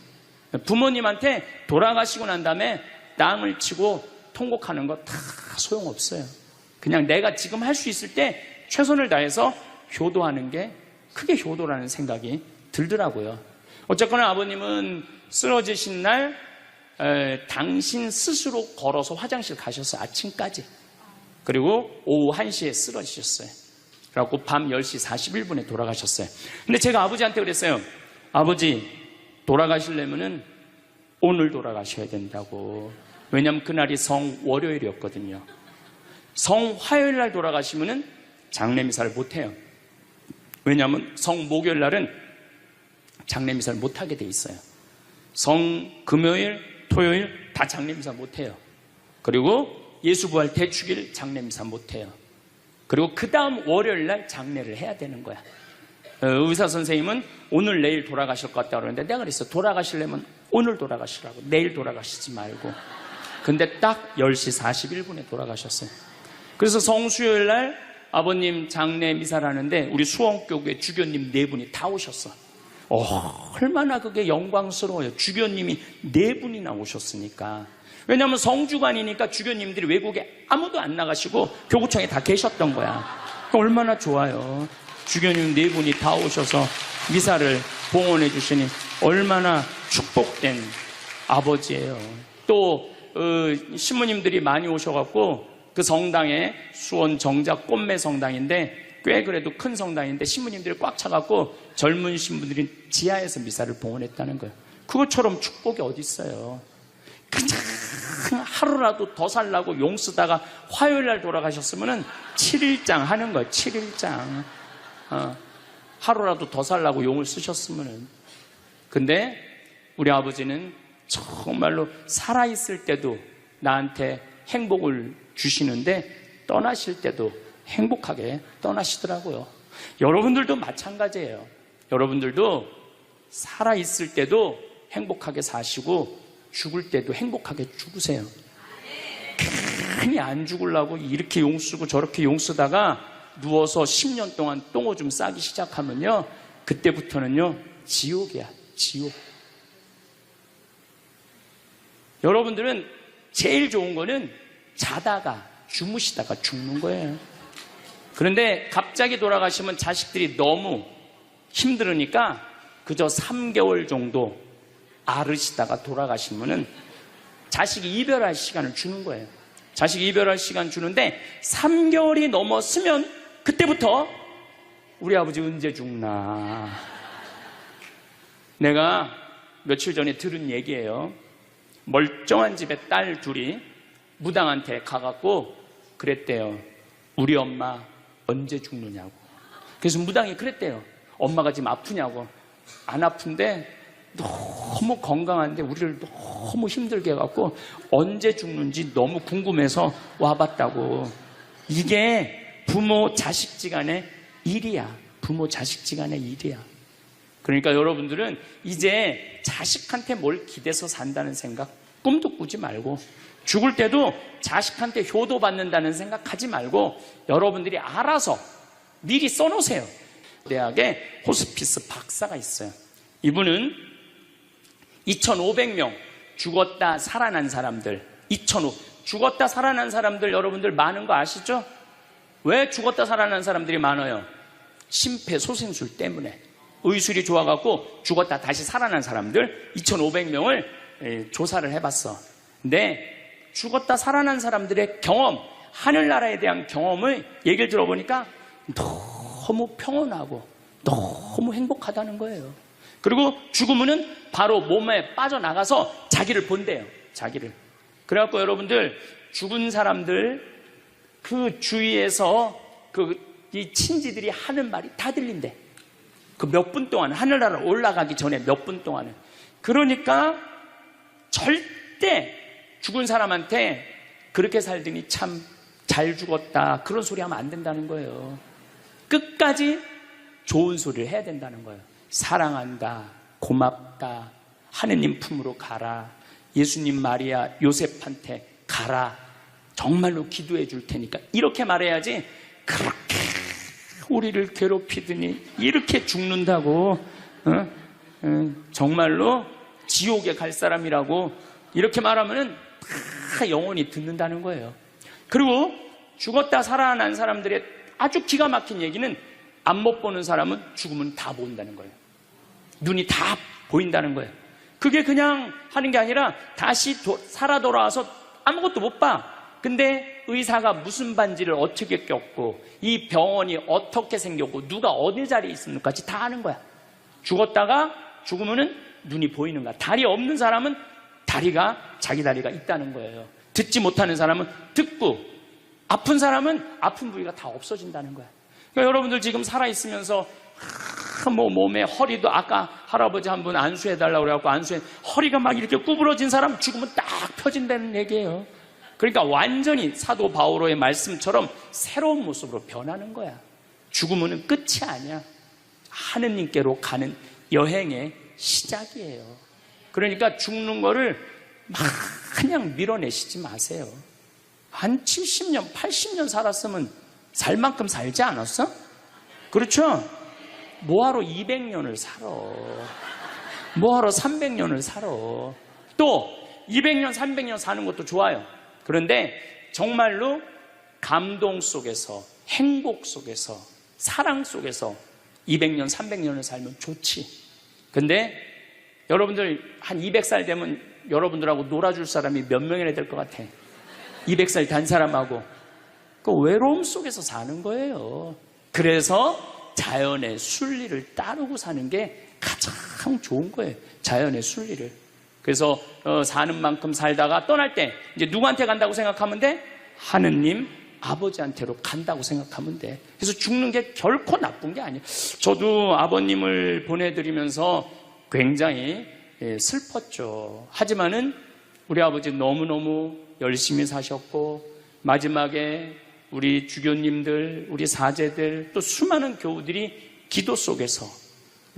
부모님한테 돌아가시고 난 다음에 땅을 치고 통곡하는 거 다 소용없어요. 그냥 내가 지금 할 수 있을 때 최선을 다해서 효도하는 게 그게 효도라는 생각이 들더라고요. 어쨌거나 아버님은 쓰러지신 날 당신 스스로 걸어서 화장실 가셨어요. 아침까지. 그리고 오후 1시에 쓰러지셨어요. 그래갖고 밤 10시 41분에 돌아가셨어요. 근데 제가 아버지한테 그랬어요. 아버지, 돌아가시려면은 오늘 돌아가셔야 된다고. 왜냐면 그날이 성월요일이었거든요. 성화요일 날 돌아가시면은 장례미사를 못해요. 왜냐하면 성목요일 날은 장례미사를 못하게 돼 있어요. 성금요일, 토요일 다 장례미사 못해요. 그리고 예수부활 대축일 장례미사 못해요. 그리고 그 다음 월요일 날 장례를 해야 되는 거야. 의사 선생님은 오늘 내일 돌아가실 것 같다고 그러는데 내가 그랬어. 돌아가시려면 오늘 돌아가시라고. 내일 돌아가시지 말고. 근데 딱 10시 41분에 돌아가셨어요. 그래서 성수요일 날 아버님 장례 미사를 하는데 우리 수원교구에 주교님 4분이 다 오셨어. 얼마나 그게 영광스러워요. 주교님이 4분이나 오셨으니까. 왜냐하면 성주관이니까 주교님들이 외국에 아무도 안 나가시고 교구청에 다 계셨던 거야. 얼마나 좋아요. 주교님 4분이 다 오셔서 미사를 봉헌해 주시니 얼마나 축복된 아버지예요. 또 신부님들이 많이 오셔갖고 그 성당에 수원 정작 꽃매 성당인데 꽤 그래도 큰 성당인데 신부님들이 꽉 차갖고 젊은 신부들이 지하에서 미사를 봉헌했다는 거예요. 그것처럼 축복이 어디 있어요. 그냥 하루라도 더 살라고 용 쓰다가 화요일날 돌아가셨으면 7일장 하는 거예요. 7일장. 하루라도 더 살라고 용을 쓰셨으면. 근데 우리 아버지는 정말로 살아있을 때도 나한테 행복을 주시는데 떠나실 때도 행복하게 떠나시더라고요. 여러분들도 마찬가지예요. 여러분들도 살아있을 때도 행복하게 사시고 죽을 때도 행복하게 죽으세요. 괜히 안 죽으려고 이렇게 용 쓰고 저렇게 용 쓰다가 누워서 10년 동안 똥오줌 싸기 시작하면요, 그때부터는요 지옥이야. 지옥. 여러분들은 제일 좋은 거는 자다가 주무시다가 죽는 거예요. 그런데 갑자기 돌아가시면 자식들이 너무 힘들으니까 그저 3개월 정도 앓으시다가 돌아가시면은 자식이 이별할 시간을 주는 거예요. 자식이 이별할 시간 주는데 3개월이 넘었으면 그때부터 우리 아버지 언제 죽나. 내가 며칠 전에 들은 얘기예요. 멀쩡한 집에 딸 둘이 무당한테 가갖고 그랬대요. 우리 엄마 언제 죽느냐고. 그래서 무당이 그랬대요. 엄마가 지금 아프냐고. 안 아픈데 너무 건강한데 우리를 너무 힘들게 해갖고 언제 죽는지 너무 궁금해서 와봤다고. 이게 부모 자식지간의 일이야. 부모 자식지간의 일이야. 그러니까 여러분들은 이제 자식한테 뭘 기대서 산다는 생각 꿈도 꾸지 말고, 죽을 때도 자식한테 효도받는다는 생각하지 말고 여러분들이 알아서 미리 써놓으세요. 대학에 호스피스 박사가 있어요. 이분은 2,500명 죽었다 살아난 사람들, 2,500 죽었다 살아난 사람들 여러분들 많은 거 아시죠? 왜 죽었다 살아난 사람들이 많아요? 심폐소생술 때문에. 의술이 좋아갖고 죽었다 다시 살아난 사람들 2,500명을 조사를 해봤어. 근데 죽었다 살아난 사람들의 경험, 하늘나라에 대한 경험을 얘기를 들어보니까 너무 평온하고 너무 행복하다는 거예요. 그리고 죽으면은 바로 몸에 빠져나가서 자기를 본대요. 자기를. 그래갖고 여러분들 죽은 사람들 그 주위에서 그 이 친지들이 하는 말이 다 들린대. 그 몇 분 동안, 하늘나라 올라가기 전에 몇 분 동안은. 그러니까 절대 죽은 사람한테 그렇게 살더니 참 잘 죽었다 그런 소리 하면 안 된다는 거예요. 끝까지 좋은 소리를 해야 된다는 거예요. 사랑한다, 고맙다, 하느님 품으로 가라, 예수님, 마리아, 요셉한테 가라, 정말로 기도해 줄 테니까, 이렇게 말해야지. 그렇게 우리를 괴롭히더니 이렇게 죽는다고, 정말로 지옥에 갈 사람이라고 이렇게 말하면은 다 영원히 듣는다는 거예요. 그리고 죽었다 살아난 사람들의 아주 기가 막힌 얘기는, 안 못 보는 사람은 죽으면 다 보인다는 거예요. 눈이 다 보인다는 거예요. 그게 그냥 하는 게 아니라 다시 살아 돌아와서 아무것도 못 봐. 근데 의사가 무슨 반지를 어떻게 꼈고, 이 병원이 어떻게 생겼고, 누가 어디 자리에 있습니까? 다 아는 거야. 죽었다가 죽으면은 눈이 보이는 거야. 다리 없는 사람은 다리가, 자기 다리가 있다는 거예요. 듣지 못하는 사람은 듣고, 아픈 사람은 아픈 부위가 다 없어진다는 거야. 그러니까 여러분들 지금 살아있으면서 몸에 허리도, 아까 할아버지 한 분 안수해달라고 그래갖고 허리가 막 이렇게 구부러진 사람 죽으면 딱 펴진다는 얘기예요. 그러니까 완전히 사도 바오로의 말씀처럼 새로운 모습으로 변하는 거야. 죽으면 끝이 아니야. 하느님께로 가는 여행의 시작이에요. 그러니까 죽는 거를 막 그냥 밀어내시지 마세요. 한 70년, 80년 살았으면 살 만큼 살지 않았어? 그렇죠? 뭐하러 200년을 살아? 뭐하러 300년을 살아? 또 200년, 300년 사는 것도 좋아요. 그런데 정말로 감동 속에서, 행복 속에서, 사랑 속에서 200년, 300년을 살면 좋지. 근데 여러분들 한 200살 되면 여러분들하고 놀아줄 사람이 몇 명이나 될 것 같아? 200살 단 사람하고. 그 외로움 속에서 사는 거예요. 그래서 자연의 순리를 따르고 사는 게 가장 좋은 거예요. 자연의 순리를. 그래서 사는 만큼 살다가 떠날 때 이제 누구한테 간다고 생각하면 돼? 하느님 아버지한테로 간다고 생각하면 돼. 그래서 죽는 게 결코 나쁜 게 아니에요. 저도 아버님을 보내드리면서 굉장히 슬펐죠. 하지만은 우리 아버지 너무너무 열심히 사셨고, 마지막에 우리 주교님들, 우리 사제들, 또 수많은 교우들이 기도 속에서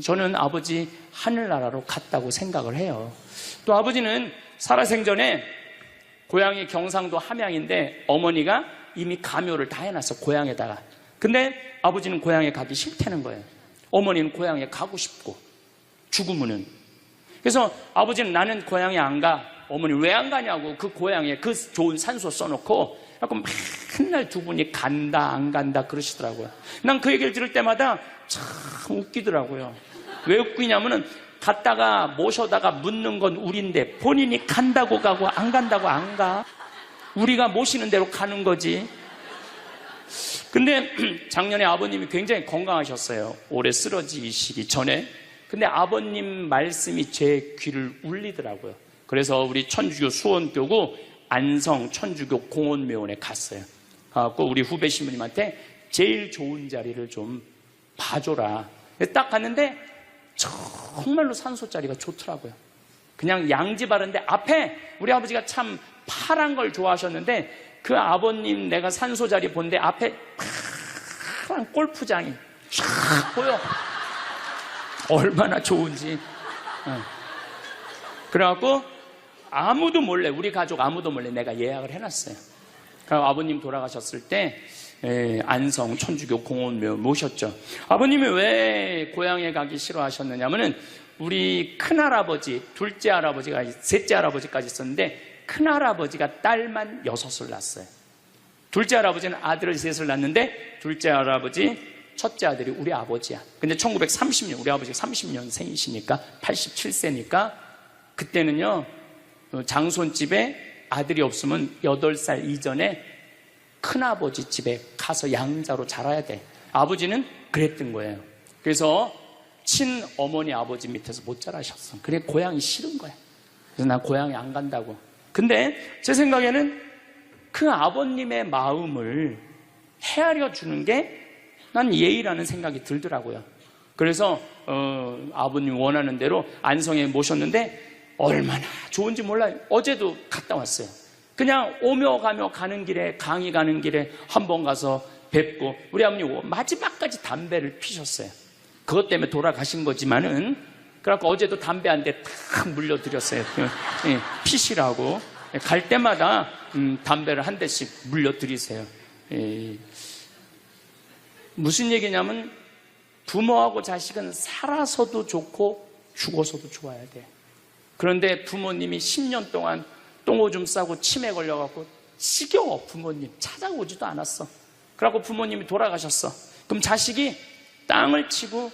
저는 아버지 하늘나라로 갔다고 생각을 해요. 또 아버지는 살아생전에 고향이 경상도 함양인데 어머니가 이미 가묘를 다 해놨어, 고향에다가. 근데 아버지는 고향에 가기 싫다는 거예요. 어머니는 고향에 가고 싶고, 죽으면은. 그래서 아버지는 나는 고향에 안 가. 어머니 왜 안 가냐고, 그 고향에 그 좋은 산소 써놓고 맨날 두 분이 간다 안 간다 그러시더라고요. 난 그 얘기를 들을 때마다 참 웃기더라고요. 왜 웃기냐면은 갔다가 모셔다가 묻는 건 우린데 본인이 간다고 가고 안 간다고 안 가. 우리가 모시는 대로 가는 거지. 근데 작년에 아버님이 굉장히 건강하셨어요. 올해 쓰러지시기 전에. 근데 아버님 말씀이 제 귀를 울리더라고요. 그래서 우리 천주교 수원교구 안성 천주교 공원묘원에 갔어요. 가고 우리 후배 신부님한테 제일 좋은 자리를 좀 봐줘라. 딱 갔는데 정말로 산소 자리가 좋더라고요. 그냥 양지 바른데 앞에 우리 아버지가 참 파란 걸 좋아하셨는데 그 아버님 내가 산소 자리 본데 앞에 파란 골프장이 쫙 보여. 얼마나 좋은지. 그래갖고 아무도 몰래, 우리 가족 아무도 몰래 내가 예약을 해놨어요. 그리고 아버님 돌아가셨을 때 안성 천주교 공원묘 모셨죠. 아버님이 왜 고향에 가기 싫어하셨느냐면은 우리 큰할아버지, 둘째 할아버지가, 셋째 할아버지까지 있었는데 큰할아버지가 딸만 6을 낳았어요. 둘째 할아버지는 아들을 3을 낳았는데 둘째 할아버지, 첫째 아들이 우리 아버지야. 근데 1930년, 우리 아버지가 30년생이시니까 87세니까 그때는요, 장손집에 아들이 없으면 8살 이전에 큰아버지 집에 가서 양자로 자라야 돼. 아버지는 그랬던 거예요. 그래서 친어머니 아버지 밑에서 못 자라셨어. 그래 고향이 싫은 거야. 그래서 난 고향에 안 간다고. 근데 제 생각에는 그 아버님의 마음을 헤아려 주는 게 난 예의라는 생각이 들더라고요. 그래서 아버님 원하는 대로 안성에 모셨는데 얼마나 좋은지 몰라요. 어제도 갔다 왔어요. 그냥 오며 가며 가는 길에, 강의 가는 길에 한번 가서 뵙고, 우리 아버님 마지막까지 담배를 피셨어요. 그것 때문에 돌아가신 거지만은, 그래갖고 어제도 담배 한 대 탁 물려드렸어요. 피시라고. 갈 때마다 담배를 한 대씩 물려드리세요. 무슨 얘기냐면, 부모하고 자식은 살아서도 좋고 죽어서도 좋아야 돼. 그런데 부모님이 10년 동안 똥오줌 싸고 치매 걸려갖고 지겨워. 부모님 찾아오지도 않았어. 그래갖고 부모님이 돌아가셨어. 그럼 자식이 땅을 치고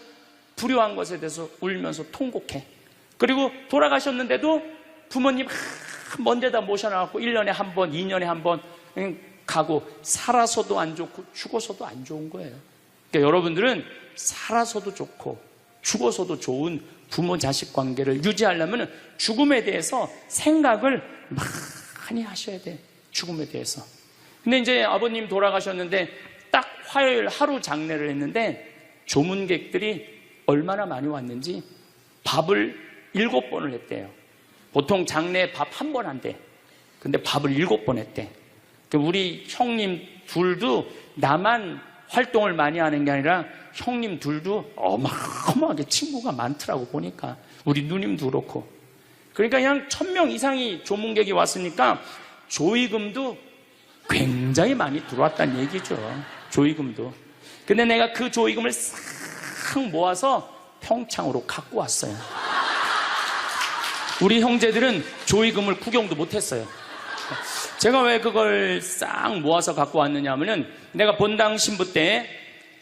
불효한 것에 대해서 울면서 통곡해. 그리고 돌아가셨는데도 부모님 먼 데다 모셔놔갖고 1년에 한 번, 2년에 한 번 가고, 살아서도 안 좋고 죽어서도 안 좋은 거예요. 그러니까 여러분들은 살아서도 좋고 죽어서도 좋은 부모 자식 관계를 유지하려면 죽음에 대해서 생각을 많이 하셔야 돼. 죽음에 대해서. 근데 이제 아버님 돌아가셨는데 딱 화요일 하루 장례를 했는데 조문객들이 얼마나 많이 왔는지 밥을 7번을 했대요. 보통 장례 밥 한 번 한대. 근데 밥을 7번 했대. 우리 형님 둘도 나만 활동을 많이 하는 게 아니라 형님 둘도 어마어마하게 친구가 많더라고 보니까. 우리 누님도 그렇고. 그러니까 그냥 1000명 이상이 조문객이 왔으니까 조의금도 굉장히 많이 들어왔다는 얘기죠. 조의금도. 근데 내가 그 조의금을 싹 모아서 평창으로 갖고 왔어요. 우리 형제들은 조의금을 구경도 못했어요. 제가 왜 그걸 싹 모아서 갖고 왔느냐 하면은, 내가 본당 신부 때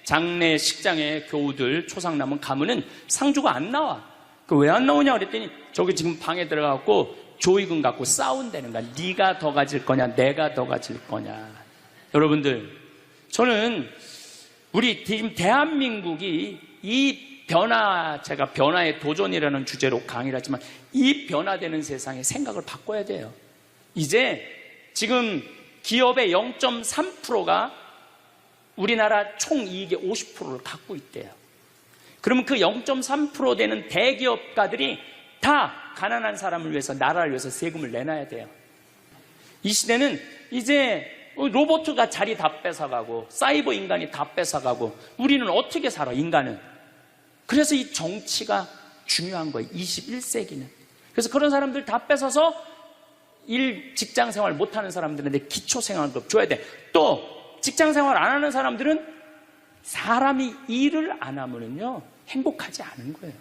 장례 식장에 교우들 초상남은 가면은 상주가 안 나와. 왜 안 나오냐 그랬더니 저기 지금 방에 들어가고 조의금 갖고 싸운다는 거야. 네가 더 가질 거냐 내가 더 가질 거냐. 여러분들, 저는 우리 지금 대한민국이 이 변화, 제가 변화의 도전이라는 주제로 강의를 하지만 이 변화되는 세상에 생각을 바꿔야 돼요. 이제 지금 기업의 0.3%가 우리나라 총이익의 50%를 갖고 있대요. 그러면 그 0.3% 되는 대기업가들이 다 가난한 사람을 위해서, 나라를 위해서 세금을 내놔야 돼요. 이 시대는 이제 로봇가 자리 다 뺏어가고 사이버 인간이 다 뺏어가고 우리는 어떻게 살아, 인간은. 그래서 이 정치가 중요한 거예요. 21세기는. 그래서 그런 사람들 다 뺏어서 직장 생활 못하는 사람들한테 기초생활급 줘야 돼. 또 직장 생활 안 하는 사람들은 사람이 일을 안 하면은요 행복하지 않은 거예요.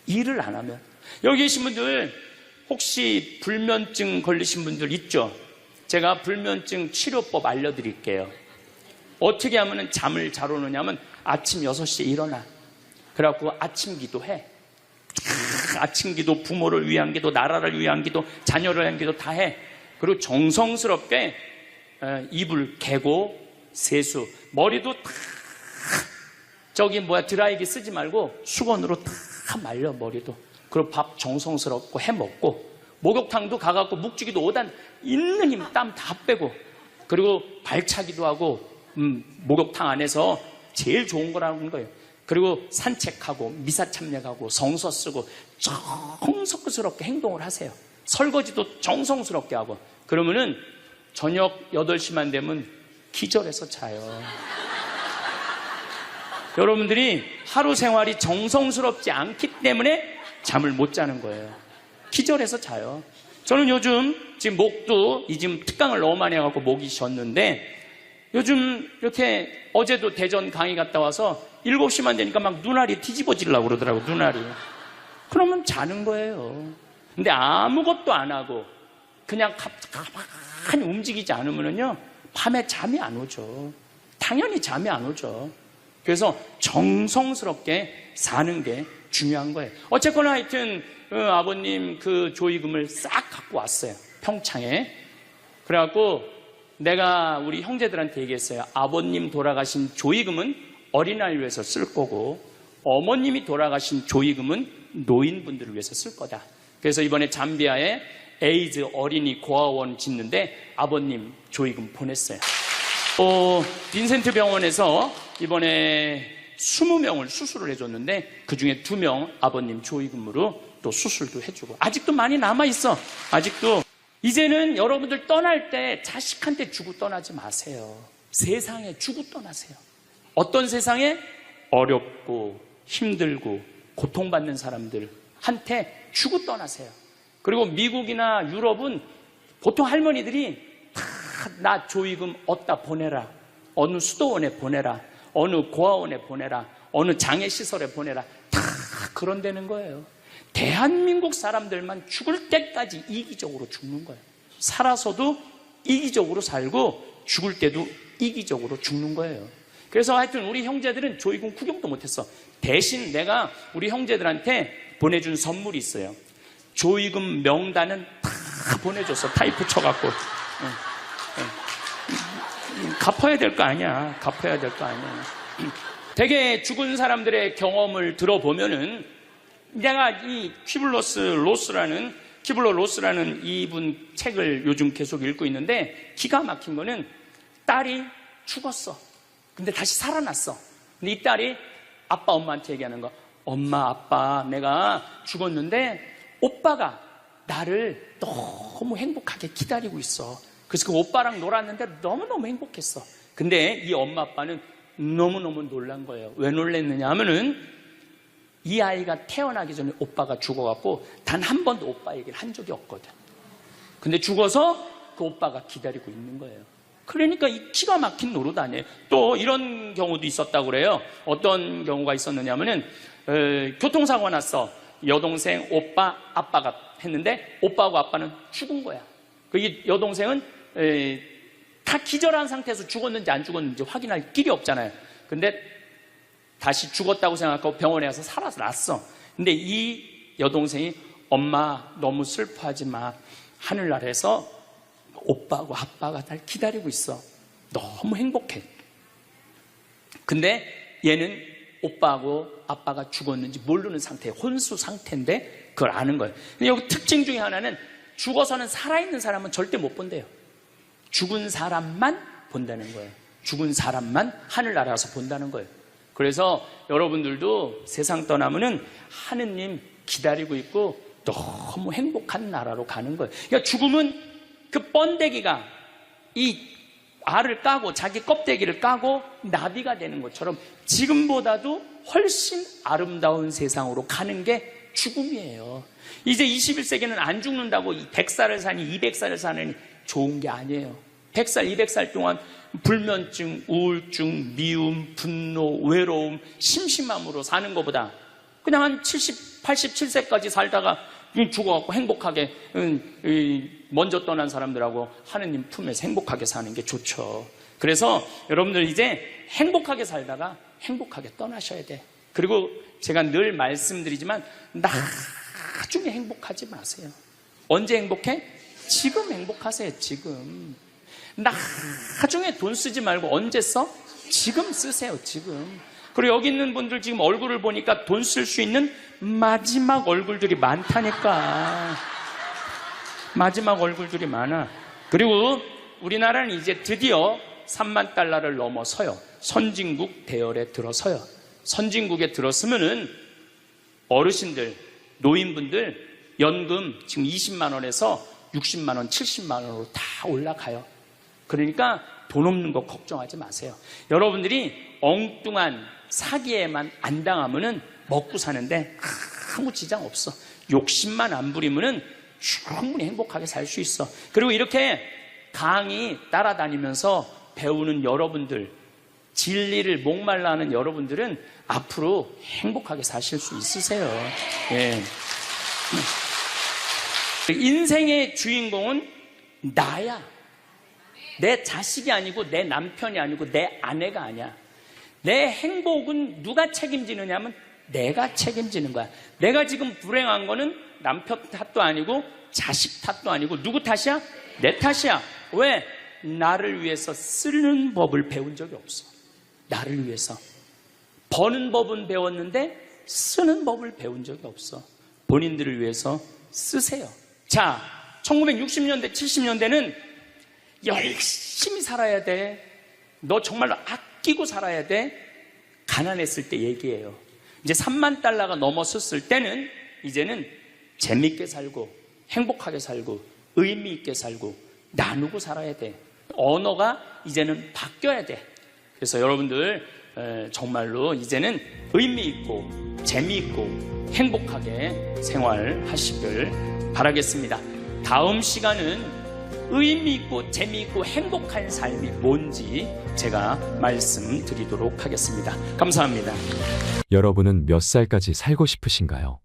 일을 안 하면. 여기 계신 분들 혹시 불면증 걸리신 분들 있죠? 제가 불면증 치료법 알려드릴게요. 어떻게 하면 잠을 잘 오느냐면 아침 6시에 일어나. 그래갖고 아침 기도해. 아침 기도, 부모를 위한 기도, 나라를 위한 기도, 자녀를 위한 기도 다 해. 그리고 정성스럽게 이불 개고 세수, 머리도 다 드라이기 쓰지 말고 수건으로 다 말려 머리도. 그리고 밥 정성스럽고 해 먹고, 목욕탕도 가갖고 묵지기도 5단 있는 힘 땀 다 빼고, 그리고 발차기도 하고 목욕탕 안에서 제일 좋은 거라는 거예요. 그리고 산책하고 미사 참여하고 성서 쓰고 정성스럽게 행동을 하세요. 설거지도 정성스럽게 하고. 그러면은 저녁 8시만 되면 기절해서 자요. 여러분들이 하루 생활이 정성스럽지 않기 때문에 잠을 못 자는 거예요. 기절해서 자요. 저는 요즘 지금 목도 지금 특강을 너무 많이 해갖고 목이 쉬었는데, 요즘 이렇게 어제도 대전 강의 갔다 와서 7시만 되니까 막 눈알이 뒤집어지려고 그러더라고. 눈알이. 그러면 자는 거예요. 근데 아무것도 안 하고 그냥 가만히 움직이지 않으면요 밤에 잠이 안 오죠. 당연히 잠이 안 오죠. 그래서 정성스럽게 사는 게 중요한 거예요. 어쨌거나 하여튼 아버님 그 조의금을 싹 갖고 왔어요. 평창에. 그래갖고 내가 우리 형제들한테 얘기했어요. 아버님 돌아가신 조의금은 어린아이를 위해서 쓸 거고, 어머님이 돌아가신 조의금은 노인분들을 위해서 쓸 거다. 그래서 이번에 잠비아에 에이즈 어린이 고아원 짓는데 아버님 조의금 보냈어요. 빈센트 병원에서 이번에 20명을 수술을 해줬는데 그중에 2명 아버님 조의금으로 또 수술도 해주고, 아직도 많이 남아있어. 아직도. 이제는 여러분들 떠날 때 자식한테 주고 떠나지 마세요. 세상에 주고 떠나세요. 어떤 세상에? 어렵고 힘들고 고통받는 사람들한테 주고 떠나세요. 그리고 미국이나 유럽은 보통 할머니들이 다 나 조의금 어디다 보내라, 어느 수도원에 보내라, 어느 고아원에 보내라, 어느 장애시설에 보내라, 다 그런다는 거예요. 대한민국 사람들만 죽을 때까지 이기적으로 죽는 거예요. 살아서도 이기적으로 살고 죽을 때도 이기적으로 죽는 거예요. 그래서 하여튼 우리 형제들은 조의금 구경도 못했어. 대신 내가 우리 형제들한테 보내준 선물이 있어요. 조의금 명단은 다 보내줬어. 타이프 쳐갖고. 갚아야 될 거 아니야. 갚아야 될 거 아니야. 되게 죽은 사람들의 경험을 들어보면은, 내가 이 키블러 로스라는 이분 책을 요즘 계속 읽고 있는데, 기가 막힌 거는 딸이 죽었어. 근데 다시 살아났어. 근데 이 딸이 아빠 엄마한테 얘기하는 거. 엄마 아빠 내가 죽었는데 오빠가 나를 너무 행복하게 기다리고 있어. 그래서 그 오빠랑 놀았는데 너무너무 행복했어. 근데 이 엄마 아빠는 너무너무 놀란 거예요. 왜 놀랬느냐 하면은 이 아이가 태어나기 전에 오빠가 죽어갖고 단 한 번도 오빠 얘기를 한 적이 없거든. 근데 죽어서 그 오빠가 기다리고 있는 거예요. 그러니까 이 기가 막힌 노릇 아니에요. 또 이런 경우도 있었다고 그래요. 어떤 경우가 있었느냐면은 교통사고가 났어. 여동생, 오빠, 아빠가 했는데 오빠하고 아빠는 죽은 거야. 이 여동생은 다 기절한 상태에서 죽었는지 안 죽었는지 확인할 길이 없잖아요. 근데 다시 죽었다고 생각하고 병원에 가서 살아났어. 근데 이 여동생이 엄마 너무 슬퍼하지 마. 하늘나라에서 오빠하고 아빠가 날 기다리고 있어. 너무 행복해. 근데 얘는 오빠하고 아빠가 죽었는지 모르는 상태에 혼수 상태인데 그걸 아는 거예요. 근데 여기 특징 중에 하나는 죽어서는 살아있는 사람은 절대 못 본대요. 죽은 사람만 본다는 거예요. 죽은 사람만 하늘나라에서 본다는 거예요. 그래서 여러분들도 세상 떠나면은 하느님 기다리고 있고 너무 행복한 나라로 가는 거예요. 그러니까 죽음은 그 번데기가 이 알을 까고 자기 껍데기를 까고 나비가 되는 것처럼 지금보다도 훨씬 아름다운 세상으로 가는 게 죽음이에요. 이제 21세기는 안 죽는다고 100살을 사니 200살을 사느니 좋은 게 아니에요. 100살, 200살 동안 불면증, 우울증, 미움, 분노, 외로움, 심심함으로 사는 것보다 그냥 한 70, 87세까지 살다가 죽어갖고 행복하게 먼저 떠난 사람들하고 하느님 품에서 행복하게 사는 게 좋죠. 그래서 여러분들 이제 행복하게 살다가 행복하게 떠나셔야 돼. 그리고 제가 늘 말씀드리지만 나중에 행복하지 마세요. 언제 행복해? 지금 행복하세요. 지금. 나중에 돈 쓰지 말고 언제 써? 지금 쓰세요. 지금. 그리고 여기 있는 분들 지금 얼굴을 보니까 돈 쓸 수 있는 마지막 얼굴들이 많다니까. 마지막 얼굴들이 많아. 그리고 우리나라는 이제 드디어 3만 달러를 넘어서요. 선진국 대열에 들어서요. 선진국에 들었으면은 어르신들, 노인분들 연금 지금 20만 원에서 60만 원, 70만 원으로 다 올라가요. 그러니까 돈 없는 거 걱정하지 마세요. 여러분들이 엉뚱한 사기에만 안 당하면은 먹고 사는데 아무 지장 없어. 욕심만 안 부리면은 충분히 행복하게 살 수 있어. 그리고 이렇게 강의 따라다니면서 배우는 여러분들, 진리를 목말라 하는 여러분들은 앞으로 행복하게 사실 수 있으세요. 예. 인생의 주인공은 나야. 내 자식이 아니고 내 남편이 아니고 내 아내가 아니야. 내 행복은 누가 책임지느냐 하면 내가 책임지는 거야. 내가 지금 불행한 거는 남편 탓도 아니고 자식 탓도 아니고 누구 탓이야? 내 탓이야. 왜? 나를 위해서 쓰는 법을 배운 적이 없어. 나를 위해서. 버는 법은 배웠는데 쓰는 법을 배운 적이 없어. 본인들을 위해서 쓰세요. 자, 1960년대, 70년대는 열심히 살아야 돼. 너 정말로 아끼고 살아야 돼. 가난했을 때 얘기예요. 이제 3만 달러가 넘었을 때는 이제는 재밌게 살고 행복하게 살고 의미 있게 살고 나누고 살아야 돼. 언어가 이제는 바뀌어야 돼. 그래서 여러분들 정말로 이제는 의미 있고 재미있고 행복하게 생활하시길 바라겠습니다. 다음 시간은 의미 있고 재미있고 행복한 삶이 뭔지 제가 말씀드리도록 하겠습니다. 감사합니다. 여러분은 몇 살까지 살고 싶으신가요?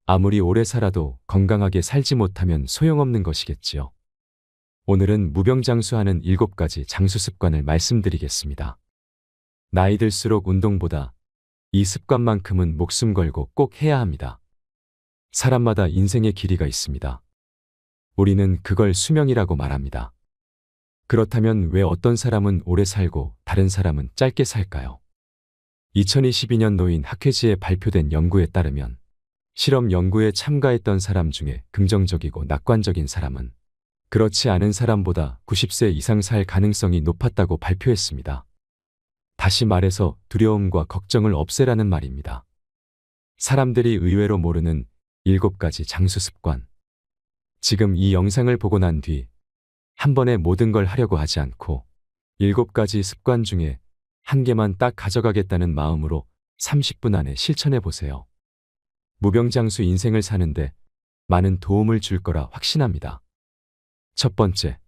아무리 오래 살아도 건강하게 살지 못하면 소용없는 것이겠지요. 오늘은 무병장수하는 7가지 장수 습관을 말씀드리겠습니다. 나이 들수록 운동보다 이 습관만큼은 목숨 걸고 꼭 해야 합니다. 사람마다 인생의 길이가 있습니다. 우리는 그걸 수명이라고 말합니다. 그렇다면 왜 어떤 사람은 오래 살고 다른 사람은 짧게 살까요? 2022년 노인 학회지에 발표된 연구에 따르면 실험 연구에 참가했던 사람 중에 긍정적이고 낙관적인 사람은 그렇지 않은 사람보다 90세 이상 살 가능성이 높았다고 발표했습니다. 다시 말해서 두려움과 걱정을 없애라는 말입니다. 사람들이 의외로 모르는 7가지 장수 습관. 지금 이 영상을 보고 난 뒤 한 번에 모든 걸 하려고 하지 않고 7가지 습관 중에 한 개만 딱 가져가겠다는 마음으로 30분 안에 실천해 보세요. 무병장수 인생을 사는데 많은 도움을 줄 거라 확신합니다. 첫 번째,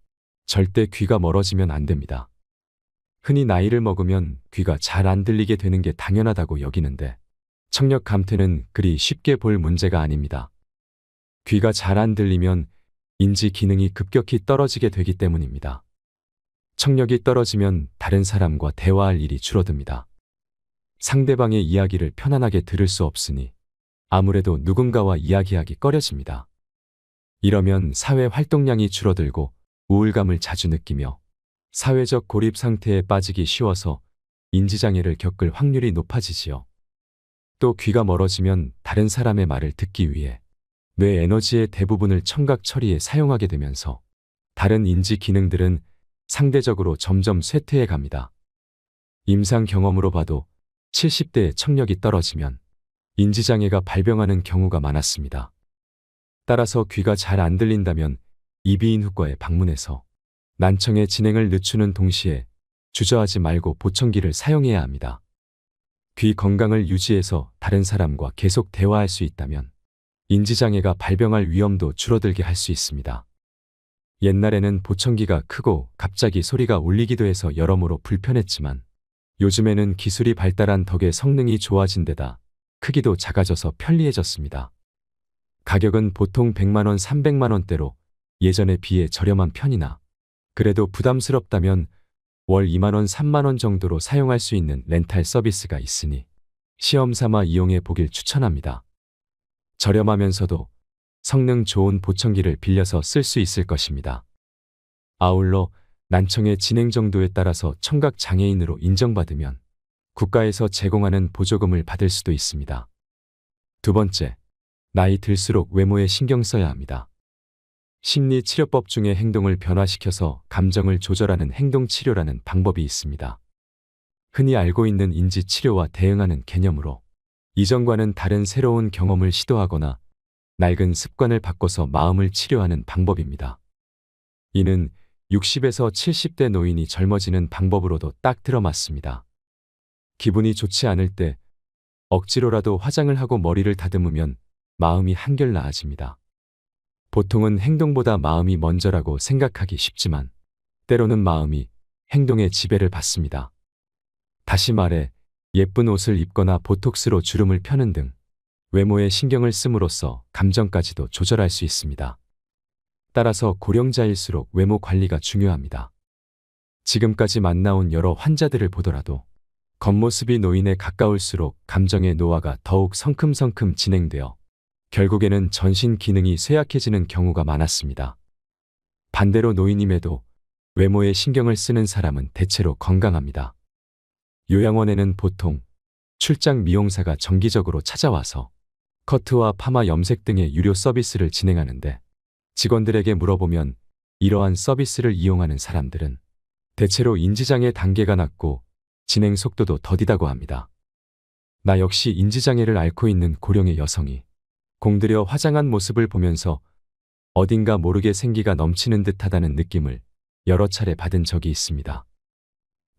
절대 귀가 멀어지면 안 됩니다. 흔히 나이를 먹으면 귀가 잘 안 들리게 되는 게 당연하다고 여기는데 청력 감퇴는 그리 쉽게 볼 문제가 아닙니다. 귀가 잘 안 들리면 인지 기능이 급격히 떨어지게 되기 때문입니다. 청력이 떨어지면 다른 사람과 대화할 일이 줄어듭니다. 상대방의 이야기를 편안하게 들을 수 없으니 아무래도 누군가와 이야기하기 꺼려집니다. 이러면 사회 활동량이 줄어들고 우울감을 자주 느끼며 사회적 고립 상태에 빠지기 쉬워서 인지장애를 겪을 확률이 높아지지요. 또 귀가 멀어지면 다른 사람의 말을 듣기 위해 뇌 에너지의 대부분을 청각 처리에 사용하게 되면서 다른 인지 기능들은 상대적으로 점점 쇠퇴해 갑니다. 임상 경험으로 봐도 70대의 청력이 떨어지면 인지장애가 발병하는 경우가 많았습니다. 따라서 귀가 잘 안 들린다면 이비인후과에 방문해서 난청의 진행을 늦추는 동시에 주저하지 말고 보청기를 사용해야 합니다. 귀 건강을 유지해서 다른 사람과 계속 대화할 수 있다면 인지장애가 발병할 위험도 줄어들게 할 수 있습니다. 옛날에는 보청기가 크고 갑자기 소리가 울리기도 해서 여러모로 불편했지만 요즘에는 기술이 발달한 덕에 성능이 좋아진 데다 크기도 작아져서 편리해졌습니다. 가격은 보통 100만 원, 300만 원대로 예전에 비해 저렴한 편이나 그래도 부담스럽다면 월 2만 원, 3만 원 정도로 사용할 수 있는 렌탈 서비스가 있으니 시험 삼아 이용해 보길 추천합니다. 저렴하면서도 성능 좋은 보청기를 빌려서 쓸 수 있을 것입니다. 아울러 난청의 진행 정도에 따라서 청각 장애인으로 인정받으면 국가에서 제공하는 보조금을 받을 수도 있습니다. 두 번째, 나이 들수록 외모에 신경 써야 합니다. 심리치료법 중에 행동을 변화시켜서 감정을 조절하는 행동치료라는 방법이 있습니다. 흔히 알고 있는 인지치료와 대응하는 개념으로 이전과는 다른 새로운 경험을 시도하거나 낡은 습관을 바꿔서 마음을 치료하는 방법입니다. 이는 60에서 70대 노인이 젊어지는 방법으로도 딱 들어맞습니다. 기분이 좋지 않을 때 억지로라도 화장을 하고 머리를 다듬으면 마음이 한결 나아집니다. 보통은 행동보다 마음이 먼저라고 생각하기 쉽지만 때로는 마음이 행동의 지배를 받습니다. 다시 말해 예쁜 옷을 입거나 보톡스로 주름을 펴는 등 외모에 신경을 씀으로써 감정까지도 조절할 수 있습니다. 따라서 고령자일수록 외모 관리가 중요합니다. 지금까지 만나온 여러 환자들을 보더라도 겉모습이 노인에 가까울수록 감정의 노화가 더욱 성큼성큼 진행되어 결국에는 전신 기능이 쇠약해지는 경우가 많았습니다. 반대로 노인임에도 외모에 신경을 쓰는 사람은 대체로 건강합니다. 요양원에는 보통 출장 미용사가 정기적으로 찾아와서 커트와 파마 염색 등의 유료 서비스를 진행하는데 직원들에게 물어보면 이러한 서비스를 이용하는 사람들은 대체로 인지장애 단계가 낮고 진행 속도도 더디다고 합니다. 나 역시 인지장애를 앓고 있는 고령의 여성이 공들여 화장한 모습을 보면서 어딘가 모르게 생기가 넘치는 듯하다는 느낌을 여러 차례 받은 적이 있습니다.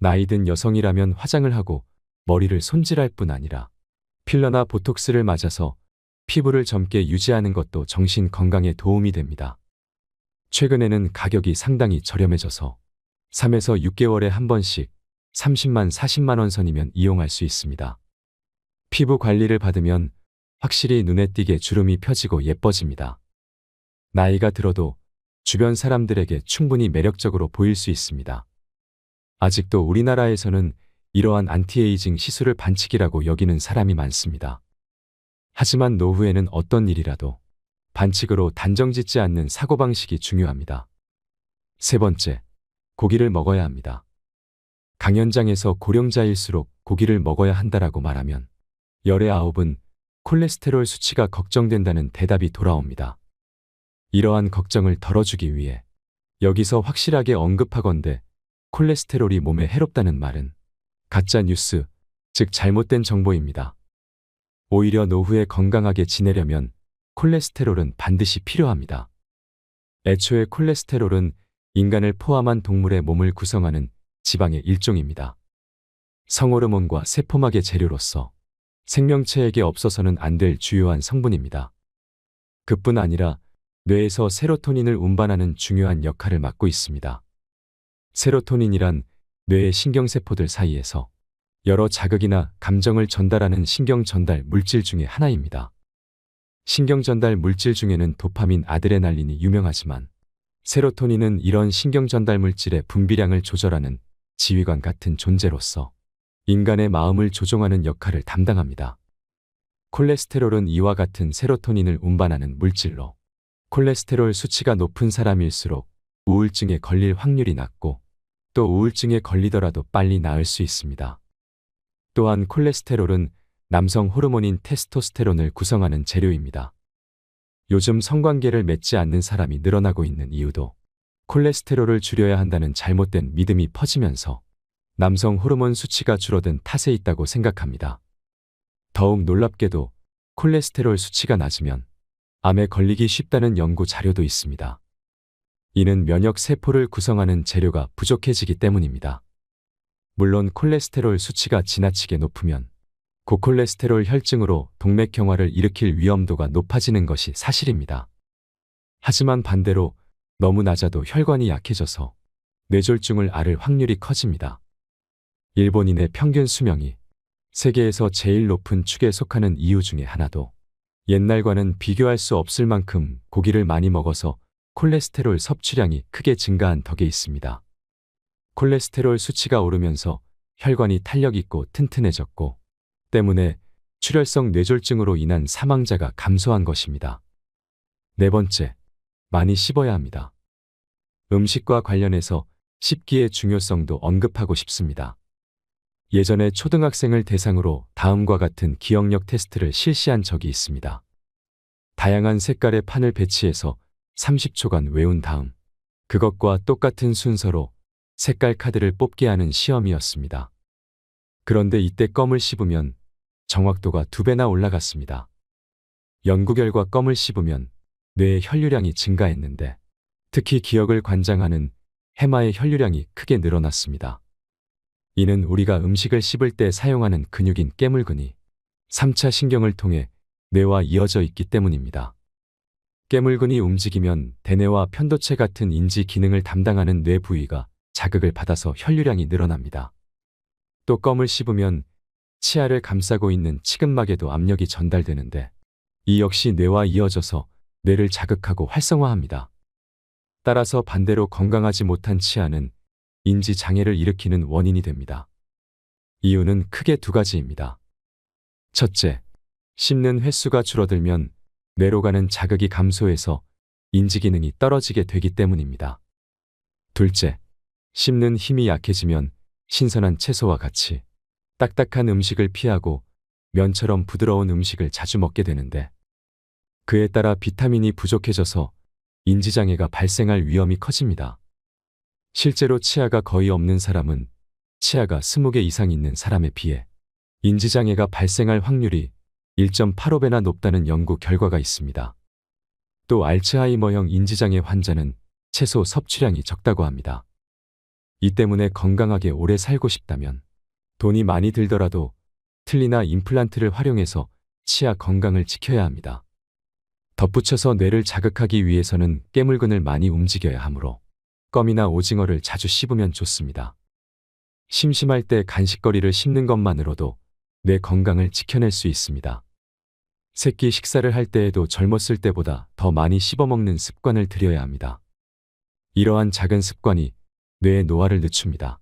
나이든 여성이라면 화장을 하고 머리를 손질할 뿐 아니라 필러나 보톡스를 맞아서 피부를 젊게 유지하는 것도 정신 건강에 도움이 됩니다. 최근에는 가격이 상당히 저렴해져서 3에서 6개월에 한 번씩 30만, 40만 원 선이면 이용할 수 있습니다. 피부 관리를 받으면 확실히 눈에 띄게 주름이 펴지고 예뻐집니다. 나이가 들어도 주변 사람들에게 충분히 매력적으로 보일 수 있습니다. 아직도 우리나라에서는 이러한 안티에이징 시술을 반칙이라고 여기는 사람이 많습니다. 하지만 노후에는 어떤 일이라도 반칙으로 단정짓지 않는 사고방식이 중요합니다. 세 번째, 고기를 먹어야 합니다. 강연장에서 고령자일수록 고기를 먹어야 한다라고 말하면 열의 9은 콜레스테롤 수치가 걱정된다는 대답이 돌아옵니다. 이러한 걱정을 덜어주기 위해 여기서 확실하게 언급하건대 콜레스테롤이 몸에 해롭다는 말은 가짜 뉴스, 즉 잘못된 정보입니다. 오히려 노후에 건강하게 지내려면 콜레스테롤은 반드시 필요합니다. 애초에 콜레스테롤은 인간을 포함한 동물의 몸을 구성하는 지방의 일종입니다. 성호르몬과 세포막의 재료로서 생명체에게 없어서는 안 될 주요한 성분입니다. 그뿐 아니라 뇌에서 세로토닌을 운반하는 중요한 역할을 맡고 있습니다. 세로토닌이란 뇌의 신경세포들 사이에서 여러 자극이나 감정을 전달하는 신경 전달 물질 중의 하나입니다. 신경 전달 물질 중에는 도파민, 아드레날린이 유명하지만 세로토닌은 이런 신경 전달 물질의 분비량을 조절하는 지휘관 같은 존재로서 인간의 마음을 조종하는 역할을 담당합니다. 콜레스테롤은 이와 같은 세로토닌을 운반하는 물질로 콜레스테롤 수치가 높은 사람일수록 우울증에 걸릴 확률이 낮고 또 우울증에 걸리더라도 빨리 나을 수 있습니다. 또한 콜레스테롤은 남성 호르몬인 테스토스테론을 구성하는 재료입니다. 요즘 성관계를 맺지 않는 사람이 늘어나고 있는 이유도 콜레스테롤을 줄여야 한다는 잘못된 믿음이 퍼지면서 남성 호르몬 수치가 줄어든 탓에 있다고 생각합니다. 더욱 놀랍게도 콜레스테롤 수치가 낮으면 암에 걸리기 쉽다는 연구 자료도 있습니다. 이는 면역 세포를 구성하는 재료가 부족해지기 때문입니다. 물론 콜레스테롤 수치가 지나치게 높으면 고콜레스테롤 혈증으로 동맥경화를 일으킬 위험도가 높아지는 것이 사실입니다. 하지만 반대로 너무 낮아도 혈관이 약해져서 뇌졸중을 앓을 확률이 커집니다. 일본인의 평균 수명이 세계에서 제일 높은 축에 속하는 이유 중에 하나도 옛날과는 비교할 수 없을 만큼 고기를 많이 먹어서 콜레스테롤 섭취량이 크게 증가한 덕에 있습니다. 콜레스테롤 수치가 오르면서 혈관이 탄력 있고 튼튼해졌고 때문에 출혈성 뇌졸중으로 인한 사망자가 감소한 것입니다. 네 번째, 많이 씹어야 합니다. 음식과 관련해서 씹기의 중요성도 언급하고 싶습니다. 예전에 초등학생을 대상으로 다음과 같은 기억력 테스트를 실시한 적이 있습니다. 다양한 색깔의 판을 배치해서 30초간 외운 다음 그것과 똑같은 순서로 색깔 카드를 뽑게 하는 시험이었습니다. 그런데 이때 껌을 씹으면 정확도가 2배나 올라갔습니다. 연구 결과 껌을 씹으면 뇌의 혈류량이 증가했는데 특히 기억을 관장하는 해마의 혈류량이 크게 늘어났습니다. 이는 우리가 음식을 씹을 때 사용하는 근육인 깨물근이 3차 신경을 통해 뇌와 이어져 있기 때문입니다. 깨물근이 움직이면 대뇌와 편도체 같은 인지 기능을 담당하는 뇌 부위가 자극을 받아서 혈류량이 늘어납니다. 또 껌을 씹으면 치아를 감싸고 있는 치근막에도 압력이 전달되는데 이 역시 뇌와 이어져서 뇌를 자극하고 활성화합니다. 따라서 반대로 건강하지 못한 치아는 인지 장애를 일으키는 원인이 됩니다. 이유는 크게 2가지입니다. 첫째, 씹는 횟수가 줄어들면 뇌로 가는 자극이 감소해서 인지 기능이 떨어지게 되기 때문입니다. 둘째, 씹는 힘이 약해지면 신선한 채소와 같이 딱딱한 음식을 피하고 면처럼 부드러운 음식을 자주 먹게 되는데 그에 따라 비타민이 부족해져서 인지장애가 발생할 위험이 커집니다. 실제로 치아가 거의 없는 사람은 치아가 20개 이상 있는 사람에 비해 인지장애가 발생할 확률이 1.85배나 높다는 연구 결과가 있습니다. 또 알츠하이머형 인지장애 환자는 채소 섭취량이 적다고 합니다. 이 때문에 건강하게 오래 살고 싶다면 돈이 많이 들더라도 틀니나 임플란트를 활용해서 치아 건강을 지켜야 합니다. 덧붙여서 뇌를 자극하기 위해서는 깨물근을 많이 움직여야 하므로 껌이나 오징어를 자주 씹으면 좋습니다. 심심할 때 간식거리를 씹는 것만으로도 뇌 건강을 지켜낼 수 있습니다. 새끼 식사를 할 때에도 젊었을 때보다 더 많이 씹어먹는 습관을 들여야 합니다. 이러한 작은 습관이 뇌의 노화를 늦춥니다.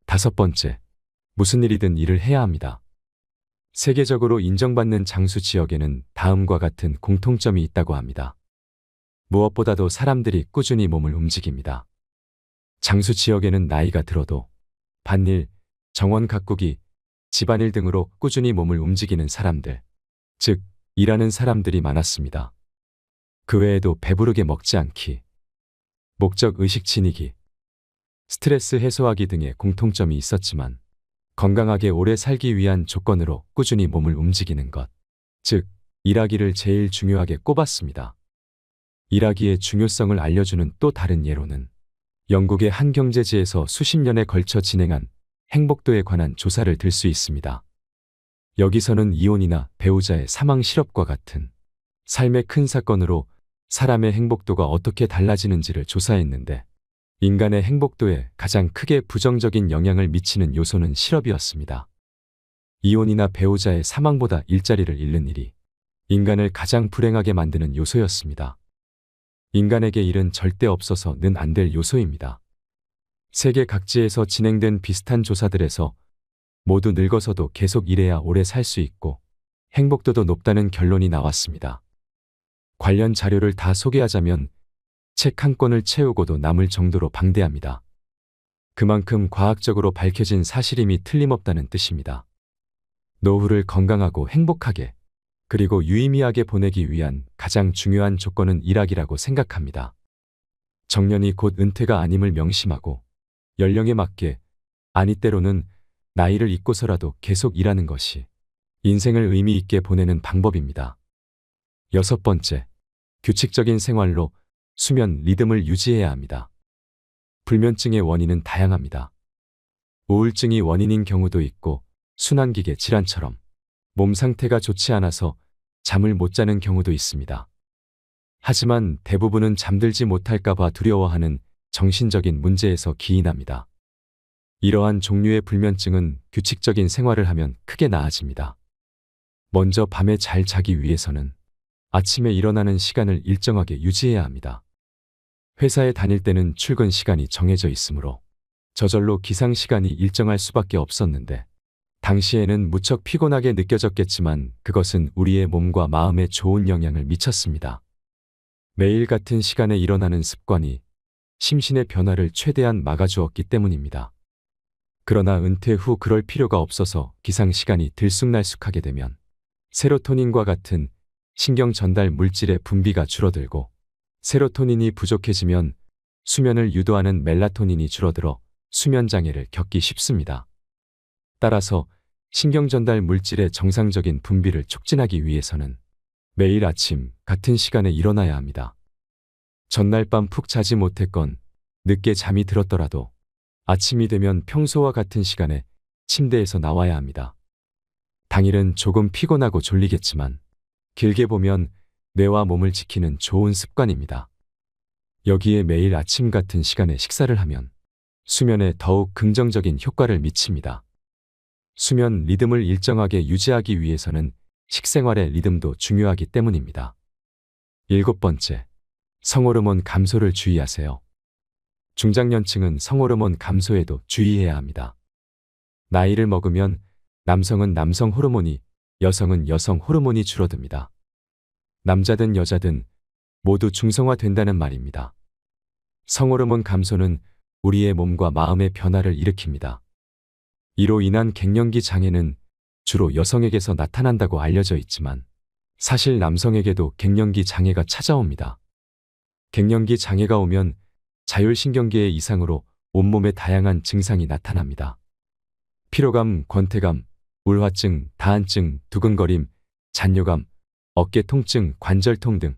5번째, 무슨 일이든 일을 해야 합니다. 세계적으로 인정받는 장수 지역에는 다음과 같은 공통점이 있다고 합니다. 무엇보다도 사람들이 꾸준히 몸을 움직입니다. 장수 지역에는 나이가 들어도 밭일, 정원 가꾸기, 집안일 등으로 꾸준히 몸을 움직이는 사람들, 즉 일하는 사람들이 많았습니다. 그 외에도 배부르게 먹지 않기, 목적 의식 지니기, 스트레스 해소하기 등의 공통점이 있었지만 건강하게 오래 살기 위한 조건으로 꾸준히 몸을 움직이는 것, 즉 일하기를 제일 중요하게 꼽았습니다. 일하기의 중요성을 알려주는 또 다른 예로는 영국의 한 경제지에서 수십 년에 걸쳐 진행한 행복도에 관한 조사를 들 수 있습니다. 여기서는 이혼이나 배우자의 사망 실업과 같은 삶의 큰 사건으로 사람의 행복도가 어떻게 달라지는지를 조사했는데 인간의 행복도에 가장 크게 부정적인 영향을 미치는 요소는 실업이었습니다. 이혼이나 배우자의 사망보다 일자리를 잃는 일이 인간을 가장 불행하게 만드는 요소였습니다. 인간에게 일은 절대 없어서는 안 될 요소입니다. 세계 각지에서 진행된 비슷한 조사들에서 모두 늙어서도 계속 일해야 오래 살 수 있고 행복도도 높다는 결론이 나왔습니다. 관련 자료를 다 소개하자면 책 한 권을 채우고도 남을 정도로 방대합니다. 그만큼 과학적으로 밝혀진 사실임이 틀림없다는 뜻입니다. 노후를 건강하고 행복하게 그리고 유의미하게 보내기 위한 가장 중요한 조건은 일하기라고 생각합니다. 정년이 곧 은퇴가 아님을 명심하고 연령에 맞게 아니 때로는 나이를 잊고서라도 계속 일하는 것이 인생을 의미 있게 보내는 방법입니다. 6번째, 규칙적인 생활로 수면 리듬을 유지해야 합니다. 불면증의 원인은 다양합니다. 우울증이 원인인 경우도 있고 순환기계 질환처럼 몸 상태가 좋지 않아서 잠을 못 자는 경우도 있습니다. 하지만 대부분은 잠들지 못할까 봐 두려워하는 정신적인 문제에서 기인합니다. 이러한 종류의 불면증은 규칙적인 생활을 하면 크게 나아집니다. 먼저 밤에 잘 자기 위해서는 아침에 일어나는 시간을 일정하게 유지해야 합니다. 회사에 다닐 때는 출근 시간이 정해져 있으므로 저절로 기상 시간이 일정할 수밖에 없었는데 당시에는 무척 피곤하게 느껴졌겠지만 그것은 우리의 몸과 마음에 좋은 영향을 미쳤습니다. 매일 같은 시간에 일어나는 습관이 심신의 변화를 최대한 막아주었기 때문입니다. 그러나 은퇴 후 그럴 필요가 없어서 기상 시간이 들쑥날쑥하게 되면 세로토닌과 같은 신경 전달 물질의 분비가 줄어들고 세로토닌이 부족해지면 수면을 유도하는 멜라토닌이 줄어들어 수면 장애를 겪기 쉽습니다. 따라서 신경 전달 물질의 정상적인 분비를 촉진하기 위해서는 매일 아침 같은 시간에 일어나야 합니다. 전날 밤 푹 자지 못했건 늦게 잠이 들었더라도 아침이 되면 평소와 같은 시간에 침대에서 나와야 합니다. 당일은 조금 피곤하고 졸리겠지만 길게 보면 뇌와 몸을 지키는 좋은 습관입니다. 여기에 매일 아침 같은 시간에 식사를 하면 수면에 더욱 긍정적인 효과를 미칩니다. 수면 리듬을 일정하게 유지하기 위해서는 식생활의 리듬도 중요하기 때문입니다. 7번째, 성호르몬 감소를 주의하세요. 중장년층은 성호르몬 감소에도 주의해야 합니다. 나이를 먹으면 남성은 남성 호르몬이, 여성은 여성 호르몬이 줄어듭니다. 남자든 여자든 모두 중성화된다는 말입니다. 성호르몬 감소는 우리의 몸과 마음의 변화를 일으킵니다. 이로 인한 갱년기 장애는 주로 여성에게서 나타난다고 알려져 있지만 사실 남성에게도 갱년기 장애가 찾아옵니다. 갱년기 장애가 오면 자율신경계의 이상으로 온몸에 다양한 증상이 나타납니다. 피로감, 권태감, 울화증, 다한증, 두근거림, 잔뇨감, 어깨 통증, 관절통 등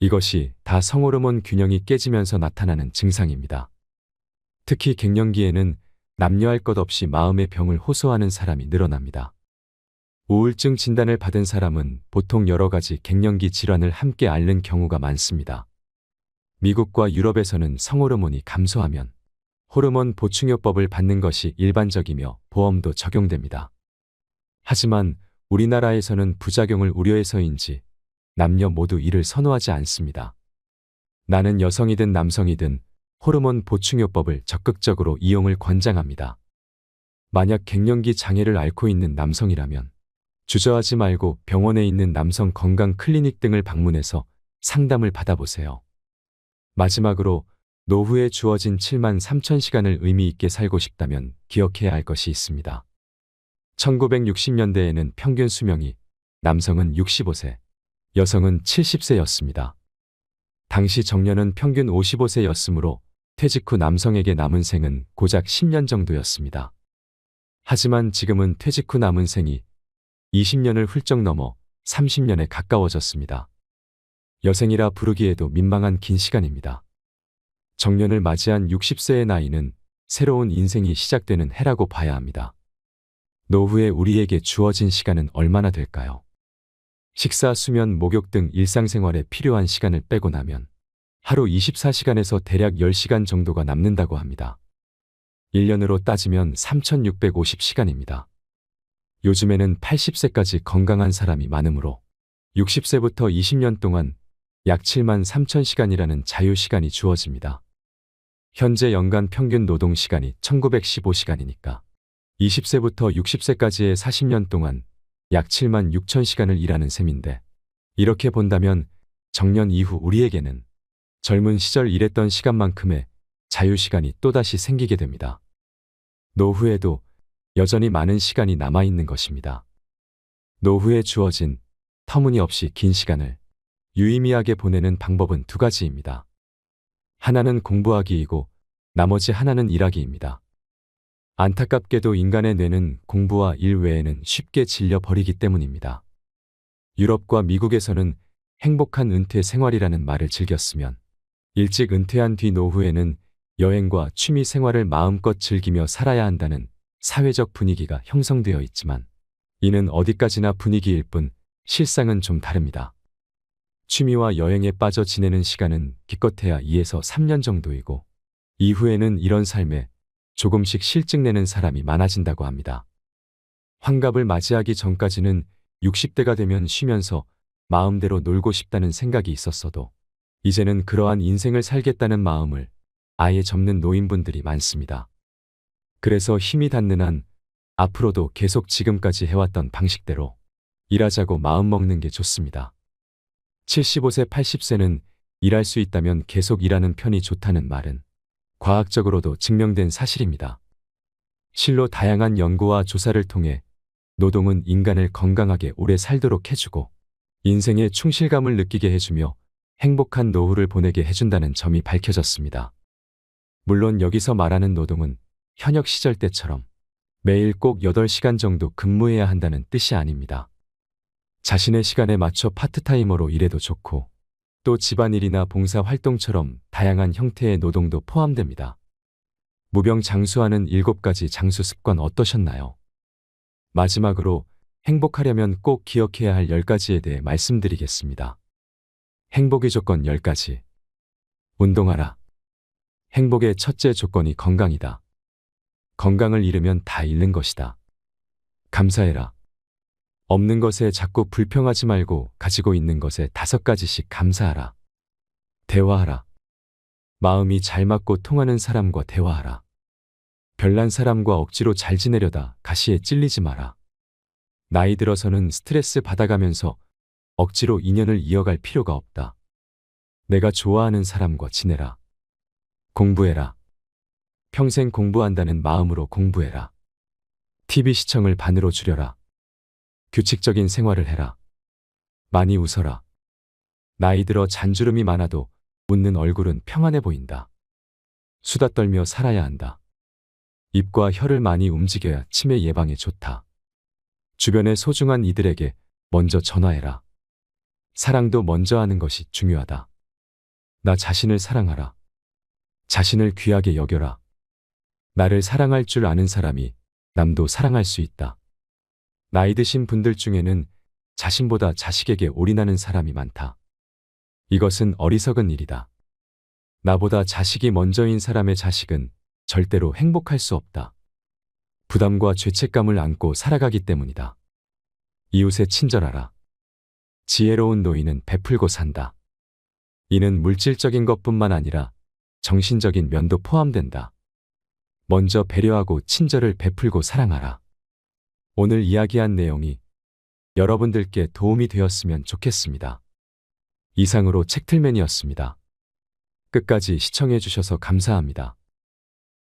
이것이 다 성호르몬 균형이 깨지면서 나타나는 증상입니다. 특히 갱년기에는 남녀할 것 없이 마음의 병을 호소하는 사람이 늘어납니다. 우울증 진단을 받은 사람은 보통 여러 가지 갱년기 질환을 함께 앓는 경우가 많습니다. 미국과 유럽에서는 성호르몬이 감소하면 호르몬 보충요법을 받는 것이 일반적이며 보험도 적용됩니다. 하지만 우리나라에서는 부작용을 우려해서인지 남녀 모두 이를 선호하지 않습니다. 나는 여성이든 남성이든 호르몬 보충요법을 적극적으로 이용을 권장합니다. 만약 갱년기 장애를 앓고 있는 남성이라면 주저하지 말고 병원에 있는 남성 건강 클리닉 등을 방문해서 상담을 받아보세요. 마지막으로 노후에 주어진 7만 3천 시간을 의미 있게 살고 싶다면 기억해야 할 것이 있습니다. 1960년대에는 평균 수명이 남성은 65세, 여성은 70세였습니다. 당시 정년은 평균 55세였으므로 퇴직 후 남성에게 남은 생은 고작 10년 정도였습니다. 하지만 지금은 퇴직 후 남은 생이 20년을 훌쩍 넘어 30년에 가까워졌습니다. 여생이라 부르기에도 민망한 긴 시간입니다. 정년을 맞이한 60세의 나이는 새로운 인생이 시작되는 해라고 봐야 합니다. 노후에 우리에게 주어진 시간은 얼마나 될까요? 식사, 수면, 목욕 등 일상생활에 필요한 시간을 빼고 나면 하루 24시간에서 대략 10시간 정도가 남는다고 합니다. 1년으로 따지면 3,650시간입니다. 요즘에는 80세까지 건강한 사람이 많으므로 60세부터 20년 동안 약 7만 3천 시간이라는 자유시간이 주어집니다. 현재 연간 평균 노동시간이 1915시간이니까 20세부터 60세까지의 40년 동안 약 7만 6천 시간을 일하는 셈인데 이렇게 본다면 정년 이후 우리에게는 젊은 시절 일했던 시간만큼의 자유시간이 또다시 생기게 됩니다. 노후에도 여전히 많은 시간이 남아있는 것입니다. 노후에 주어진 터무니없이 긴 시간을 유의미하게 보내는 방법은 두 가지입니다. 하나는 공부하기이고 나머지 하나는 일하기입니다. 안타깝게도 인간의 뇌는 공부와 일 외에는 쉽게 질려버리기 때문입니다. 유럽과 미국에서는 행복한 은퇴 생활이라는 말을 즐겼으면 일찍 은퇴한 뒤 노후에는 여행과 취미 생활을 마음껏 즐기며 살아야 한다는 사회적 분위기가 형성되어 있지만 이는 어디까지나 분위기일 뿐 실상은 좀 다릅니다. 취미와 여행에 빠져 지내는 시간은 기껏해야 2에서 3년 정도이고 이후에는 이런 삶에 조금씩 실증내는 사람이 많아진다고 합니다. 환갑을 맞이하기 전까지는 60대가 되면 쉬면서 마음대로 놀고 싶다는 생각이 있었어도 이제는 그러한 인생을 살겠다는 마음을 아예 접는 노인분들이 많습니다. 그래서 힘이 닿는 한 앞으로도 계속 지금까지 해왔던 방식대로 일하자고 마음먹는 게 좋습니다. 75세, 80세는 일할 수 있다면 계속 일하는 편이 좋다는 말은 과학적으로도 증명된 사실입니다. 실로 다양한 연구와 조사를 통해 노동은 인간을 건강하게 오래 살도록 해주고 인생의 충실감을 느끼게 해주며 행복한 노후를 보내게 해준다는 점이 밝혀졌습니다. 물론 여기서 말하는 노동은 현역 시절 때처럼 매일 꼭 8시간 정도 근무해야 한다는 뜻이 아닙니다. 자신의 시간에 맞춰 파트타이머로 일해도 좋고 또 집안일이나 봉사활동처럼 다양한 형태의 노동도 포함됩니다. 무병장수하는 7가지 장수 습관 어떠셨나요? 마지막으로 행복하려면 꼭 기억해야 할 10가지에 대해 말씀드리겠습니다. 행복의 조건 10가지. 운동하라. 행복의 첫째 조건이 건강이다. 건강을 잃으면 다 잃는 것이다. 감사해라. 없는 것에 자꾸 불평하지 말고 가지고 있는 것에 5가지씩 감사하라. 대화하라. 마음이 잘 맞고 통하는 사람과 대화하라. 별난 사람과 억지로 잘 지내려다 가시에 찔리지 마라. 나이 들어서는 스트레스 받아가면서 억지로 인연을 이어갈 필요가 없다. 내가 좋아하는 사람과 지내라. 공부해라. 평생 공부한다는 마음으로 공부해라. TV 시청을 반으로 줄여라. 규칙적인 생활을 해라. 많이 웃어라. 나이 들어 잔주름이 많아도 웃는 얼굴은 평안해 보인다. 수다 떨며 살아야 한다. 입과 혀를 많이 움직여야 치매 예방에 좋다. 주변의 소중한 이들에게 먼저 전화해라. 사랑도 먼저 하는 것이 중요하다. 나 자신을 사랑하라. 자신을 귀하게 여겨라. 나를 사랑할 줄 아는 사람이 남도 사랑할 수 있다. 나이 드신 분들 중에는 자신보다 자식에게 올인하는 사람이 많다. 이것은 어리석은 일이다. 나보다 자식이 먼저인 사람의 자식은 절대로 행복할 수 없다. 부담과 죄책감을 안고 살아가기 때문이다. 이웃에 친절하라. 지혜로운 노인은 베풀고 산다. 이는 물질적인 것뿐만 아니라 정신적인 면도 포함된다. 먼저 배려하고 친절을 베풀고 사랑하라. 오늘 이야기한 내용이 여러분들께 도움이 되었으면 좋겠습니다. 이상으로 책틀맨이었습니다. 끝까지 시청해 주셔서 감사합니다.